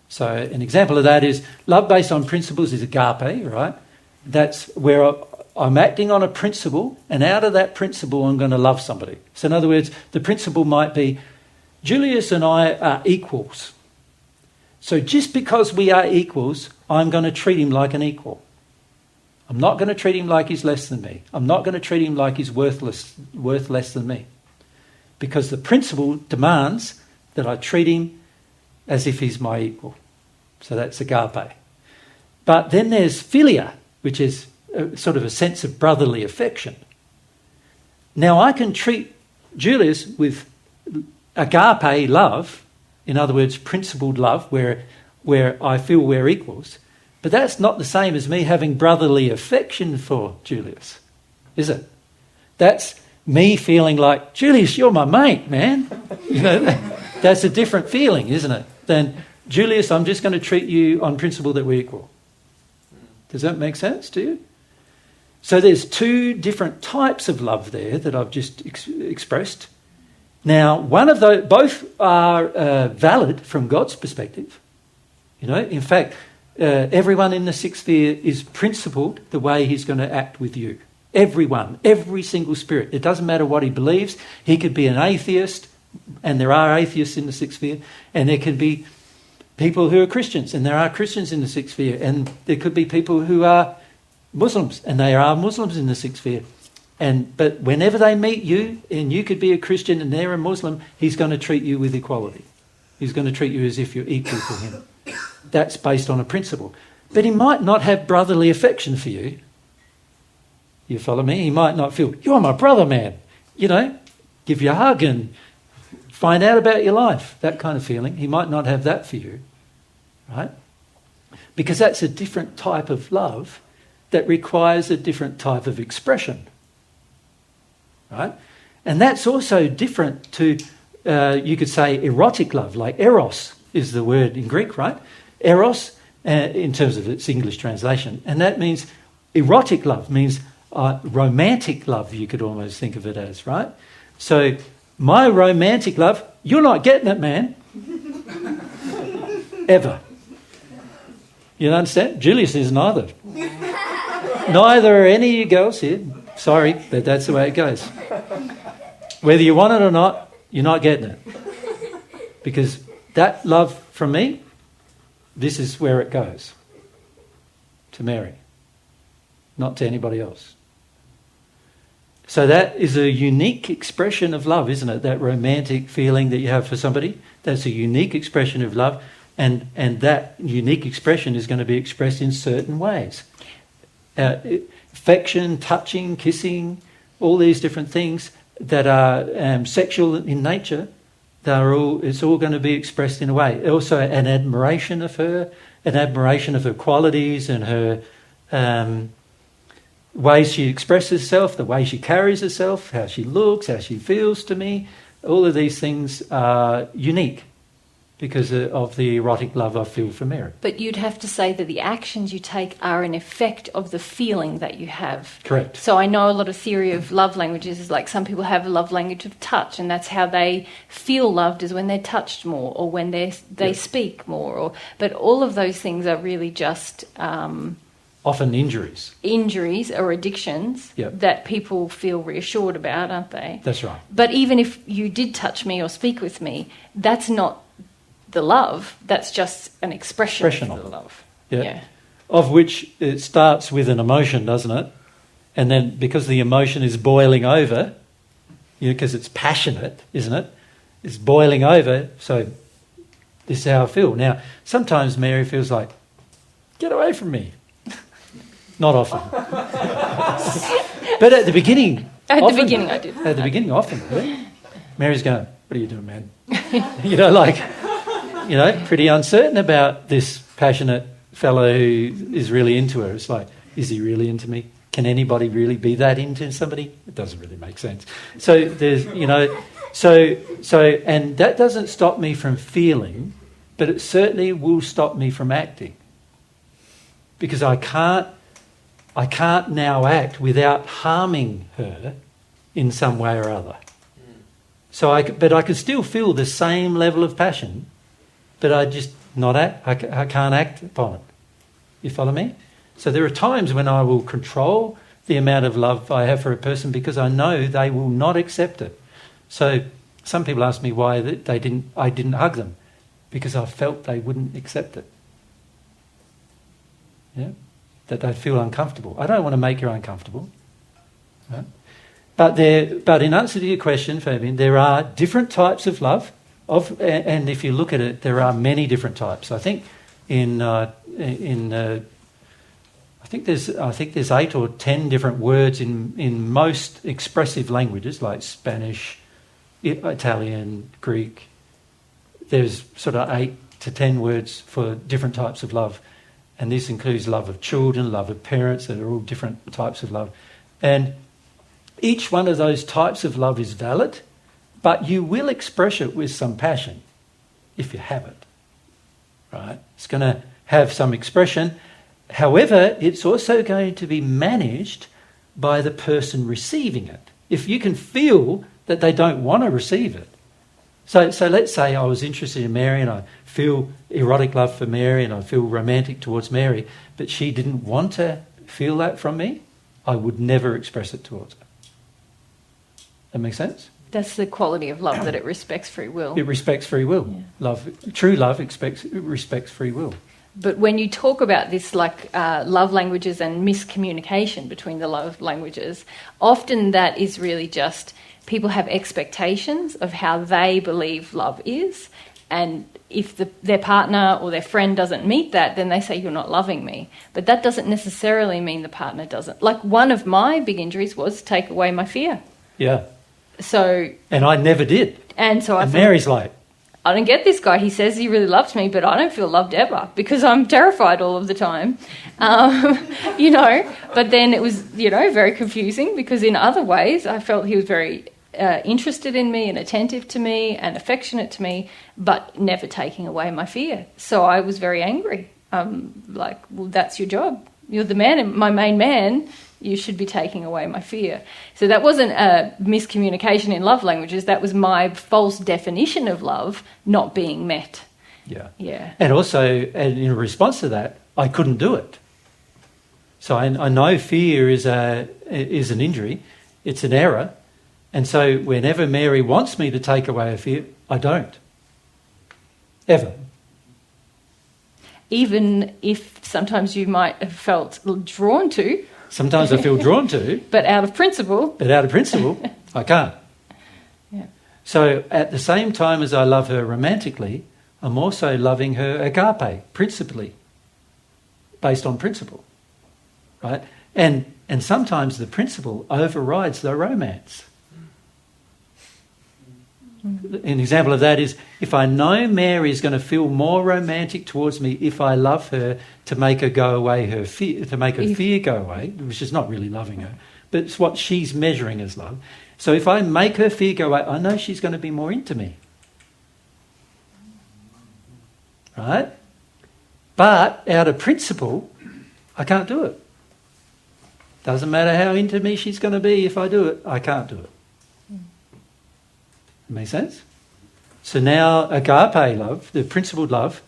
So an example of that is love based on principles is agape, right? That's where I'm acting on a principle, and out of that principle I'm going to love somebody. So in other words, the principle might be, Julius and I are equals. So just because we are equals, I'm going to treat him like an equal. I'm not going to treat him like he's less than me. I'm not going to treat him like he's worth less than me. Because the principle demands that I treat him as if he's my equal. So that's agape. But then there's philia, which is sort of a sense of brotherly affection. Now I can treat Julius with agape love, in other words, principled love, where I feel we're equals, but that's not the same as me having brotherly affection for Julius, is it? That's me feeling like, Julius, you're my mate, man. You know, that's a different feeling, isn't it? Than, Julius, I'm just going to treat you on principle that we're equal. Does that make sense to you? So there's two different types of love there that I've just expressed. Now, both are valid from God's perspective. You know, in fact, everyone in the sixth sphere is principled the way he's going to act with you. Everyone, every single spirit. It doesn't matter what he believes. He could be an atheist, and there are atheists in the sixth sphere, and there could be people who are Christians, and there are Christians in the sixth sphere, and there could be people who are Muslims, and there are Muslims in the sixth sphere. But whenever they meet you, and you could be a Christian and they're a Muslim, he's going to treat you with equality. He's going to treat you as if you're equal to him. That's based on a principle. But he might not have brotherly affection for you. You follow me? He might not feel, you're my brother, man. You know, give you a hug and find out about your life. That kind of feeling. He might not have that for you. Right? Because that's a different type of love that requires a different type of expression. Right? And that's also different to, you could say, erotic love, like eros is the word in Greek, right? Eros, in terms of its English translation. And that means, erotic love means romantic love, you could almost think of it as, right? So, my romantic love, you're not getting it, man. Ever. You understand? Julius isn't either. Neither are any of you girls here. Sorry, but that's the way it goes. Whether you want it or not, you're not getting it. Because that love from me, this is where it goes. To Mary. Not to anybody else. So that is a unique expression of love, isn't it? That romantic feeling that you have for somebody. That's a unique expression of love. And that unique expression is going to be expressed in certain ways. Affection, touching, kissing, all these different things that are sexual in nature, it's all going to be expressed in a way. Also an admiration of her qualities and her ways she expresses herself, the way she carries herself, how she looks, how she feels to me. All of these things are unique because of the erotic love I feel for Mary. But you'd have to say that the actions you take are an effect of the feeling that you have. Correct. So I know a lot of theory of love languages is like some people have a love language of touch, and that's how they feel loved, is when they're touched more or when they speak more. But all of those things are really just often injuries or addictions that people feel reassured about, aren't they? That's right. But even if you did touch me or speak with me, that's not the love, that's just an expression of the love. Yeah. Of which it starts with an emotion, doesn't it? And then because the emotion is boiling over, because it's passionate, isn't it? It's boiling over, so this is how I feel. Now, sometimes Mary feels like, get away from me. Not often. But at the beginning... At the beginning I did. At the beginning, often. Really. Mary's going, what are you doing, man? Pretty uncertain about this passionate fellow who is really into her. It's like, is he really into me? Can anybody really be that into somebody? It doesn't really make sense. So there's, and that doesn't stop me from feeling, but it certainly will stop me from acting. Because I can't now act without harming her in some way or other. But I can still feel the same level of passion, but I can't act upon it. You follow me? So there are times when I will control the amount of love I have for a person because I know they will not accept it. So some people ask me why I didn't hug them, because I felt they wouldn't accept it. Yeah? That they'd feel uncomfortable. I don't want to make you uncomfortable. Right? But in answer to your question, Fabian, there are different types of love, And if you look at it, there are many different types. I think I think there's 8 or 10 different words in most expressive languages like Spanish, Italian, Greek. There's sort of 8 to 10 words for different types of love. And this includes love of children, love of parents, that are all different types of love. And each one of those types of love is valid, but you will express it with some passion if you have it, right? It's going to have some expression. However, it's also going to be managed by the person receiving it. If you can feel that they don't want to receive it. So let's say I was interested in Mary and I feel erotic love for Mary and I feel romantic towards Mary, but she didn't want to feel that from me, I would never express it towards her. That make sense? That's the quality of love, that it respects free will. It respects free will. Yeah. True love respects free will. But when you talk about this, like love languages and miscommunication between the love languages, often that is really just people have expectations of how they believe love is, and if their partner or their friend doesn't meet that, then they say, you're not loving me. But that doesn't necessarily mean the partner doesn't. Like, one of my big injuries was take away my fear. Yeah. So... And I never did. And so and Mary's like... I don't get this guy. He says he really loves me, but I don't feel loved ever because I'm terrified all of the time. But then it was, very confusing because in other ways I felt he was very interested in me and attentive to me and affectionate to me, but never taking away my fear. So I was very angry. Well, that's your job. You're the man, my main man. You should be taking away my fear. So that wasn't a miscommunication in love languages. That was my false definition of love not being met. Yeah. Yeah. And also, and in response to that, I couldn't do it. So I know fear is an injury. It's an error. And so whenever Mary wants me to take away a fear, I don't. Ever. Even if sometimes you might have felt drawn to. Sometimes I feel drawn to. But out of principle. I can't. Yeah. So at the same time as I love her romantically, I'm also loving her agape, principally, based on principle, right? And sometimes the principle overrides the romance. An example of that is if I know Mary is going to feel more romantic towards me if I love her to make her go away her fear, to make her fear go away, which is not really loving her, but it's what she's measuring as love. So if I make her fear go away, I know she's going to be more into me. Right? But out of principle, I can't do it. Doesn't matter how into me she's going to be, if I do it, I can't do it. Make sense? So now agape love, the principled love,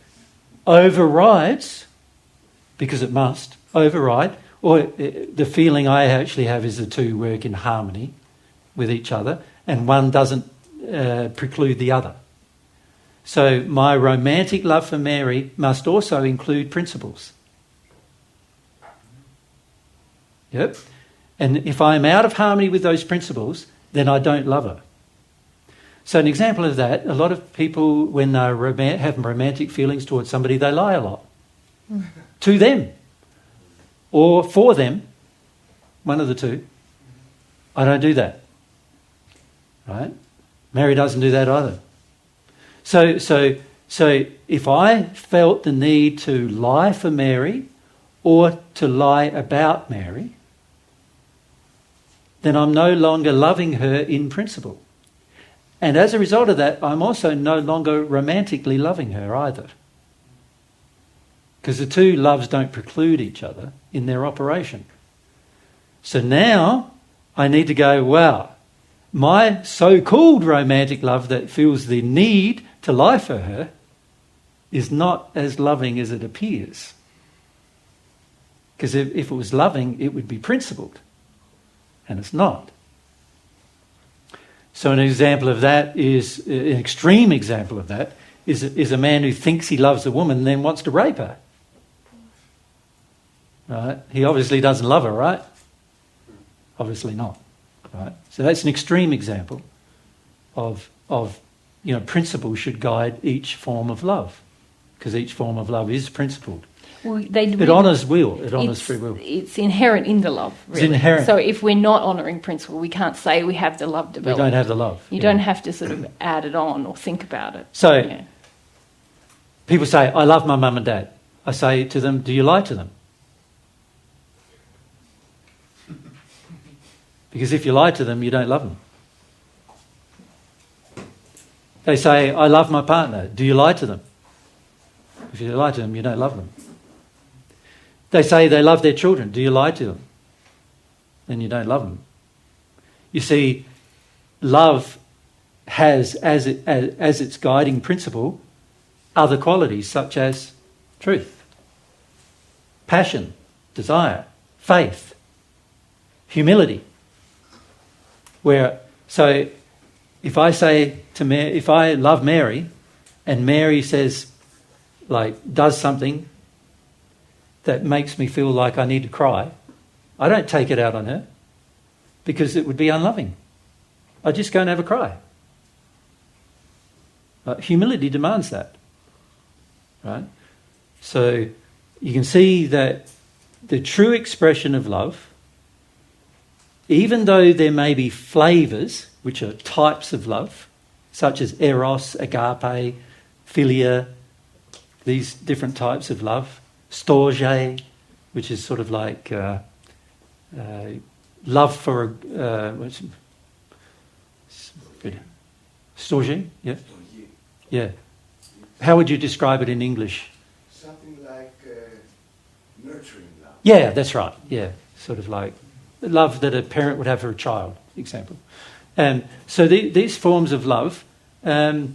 overrides, because it must override, or the feeling I actually have is the two work in harmony with each other, and one doesn't preclude the other. So my romantic love for Mary must also include principles. Yep. And if I'm out of harmony with those principles, then I don't love her. So an example of that, a lot of people, when they have romantic feelings towards somebody, they lie a lot. To them. Or for them. One of the two. I don't do that. Right? Mary doesn't do that either. So if I felt the need to lie for Mary or to lie about Mary, then I'm no longer loving her in principle. And as a result of that, I'm also no longer romantically loving her either. Because the two loves don't preclude each other in their operation. So now I need to go, wow, my so-called romantic love that feels the need to lie for her is not as loving as it appears. Because if it was loving, it would be principled. And it's not. So an example of that is, an extreme example of that, is a man who thinks he loves a woman and then wants to rape her. Right? He obviously doesn't love her, right? Obviously not. Right? So that's an extreme example of principle should guide each form of love, because each form of love is principled. Well, It honours will. It honours free will. It's inherent in the love, really. It's inherent. So if we're not honouring principle, we can't say we have the love developed. We don't have the love. You don't have to sort of add it on or think about it. So people say, I love my mum and dad. I say to them, do you lie to them? Because if you lie to them, you don't love them. They say, I love my partner. Do you lie to them? If you lie to them, you don't love them. They say they love their children. Do you lie to them? Then you don't love them. You see, love has as its guiding principle other qualities such as truth, passion, desire, faith, humility. So if I say to Mary, if I love Mary, and Mary says, does something that makes me feel like I need to cry, I don't take it out on her, because it would be unloving. I just go and have a cry. Humility demands that, right? So you can see that the true expression of love, even though there may be flavours, which are types of love, such as eros, agape, philia, these different types of love, storge, which is sort of like love for what's good? Storge, yeah, yeah. How would you describe it in English? Something like nurturing love. Yeah, that's right. Yeah, sort of like love that a parent would have for a child, example. And so these forms of love, they're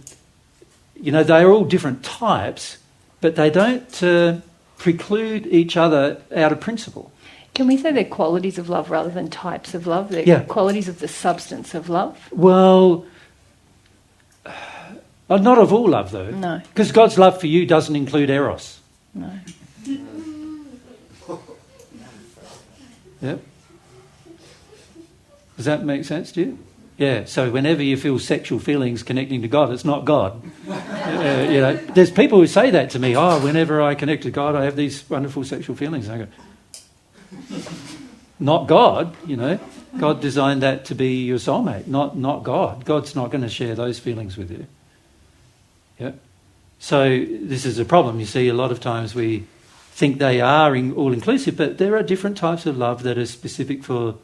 all different types, but they don't preclude each other out of principle. Can we say they're qualities of love rather than types of love? They're qualities of the substance of love? Well, not of all love, though. No. Because God's love for you doesn't include eros. No. Yep. Does that make sense to you? Yeah, so whenever you feel sexual feelings connecting to God, it's not God. There's people who say that to me, whenever I connect to God, I have these wonderful sexual feelings. And I go, not God, God designed that to be your soulmate, not God. God's not going to share those feelings with you. Yeah. So this is a problem. You see, a lot of times we think they are all-inclusive, but there are different types of love that are specific for,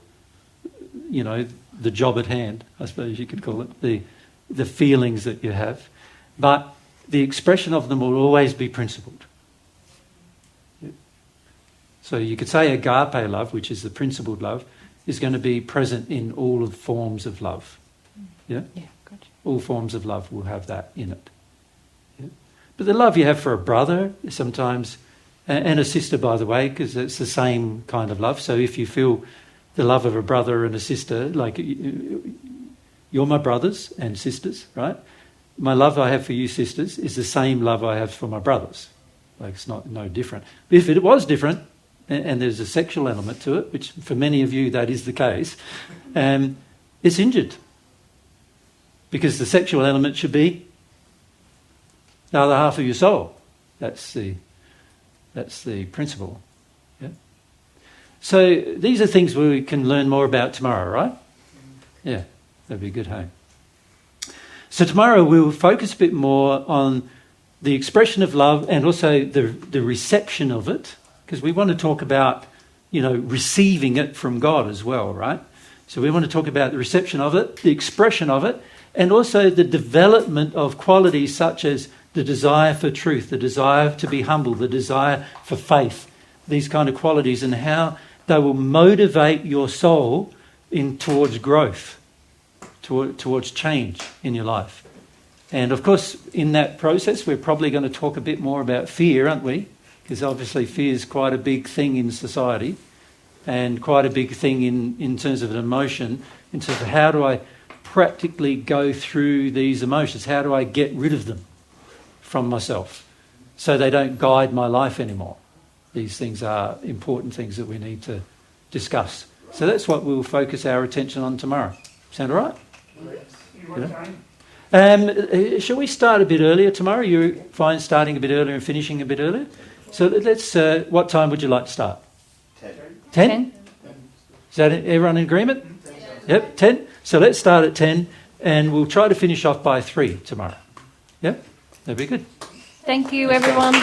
the job at hand, I suppose you could call it, the feelings that you have. But the expression of them will always be principled. Yeah. So you could say agape love, which is the principled love, is going to be present in all of forms of love. Yeah? Yeah, gotcha. All forms of love will have that in it. Yeah? But the love you have for a brother sometimes, and a sister, by the way, because it's the same kind of love. So if you feel the love of a brother and a sister, like you're my brothers and sisters, right? My love I have for you sisters is the same love I have for my brothers. Like it's no different. But if it was different, and there's a sexual element to it, which for many of you that is the case, it's injured. Because the sexual element should be the other half of your soul. That's the principle. Yeah? So these are things we can learn more about tomorrow, right? Yeah, that'd be good, hey? So tomorrow we'll focus a bit more on the expression of love and also the reception of it, because we want to talk about, receiving it from God as well, right? So we want to talk about the reception of it, the expression of it, and also the development of qualities such as the desire for truth, the desire to be humble, the desire for faith, these kind of qualities, and how they will motivate your soul towards growth, towards change in your life. And of course, in that process, we're probably going to talk a bit more about fear, aren't we? Because obviously fear is quite a big thing in society and quite a big thing in terms of an emotion, in terms of how do I practically go through these emotions? How do I get rid of them from myself so they don't guide my life anymore? These things are important things that we need to discuss. So that's what we'll focus our attention on tomorrow. Sound all right? What time? Shall we start a bit earlier tomorrow? You find starting a bit earlier and finishing a bit earlier? So let's. What time would you like to start? 10. Is that everyone in agreement? Yep, 10. So let's start at 10, and we'll try to finish off by 3 tomorrow. Yep, that'd be good. Thank you, everyone.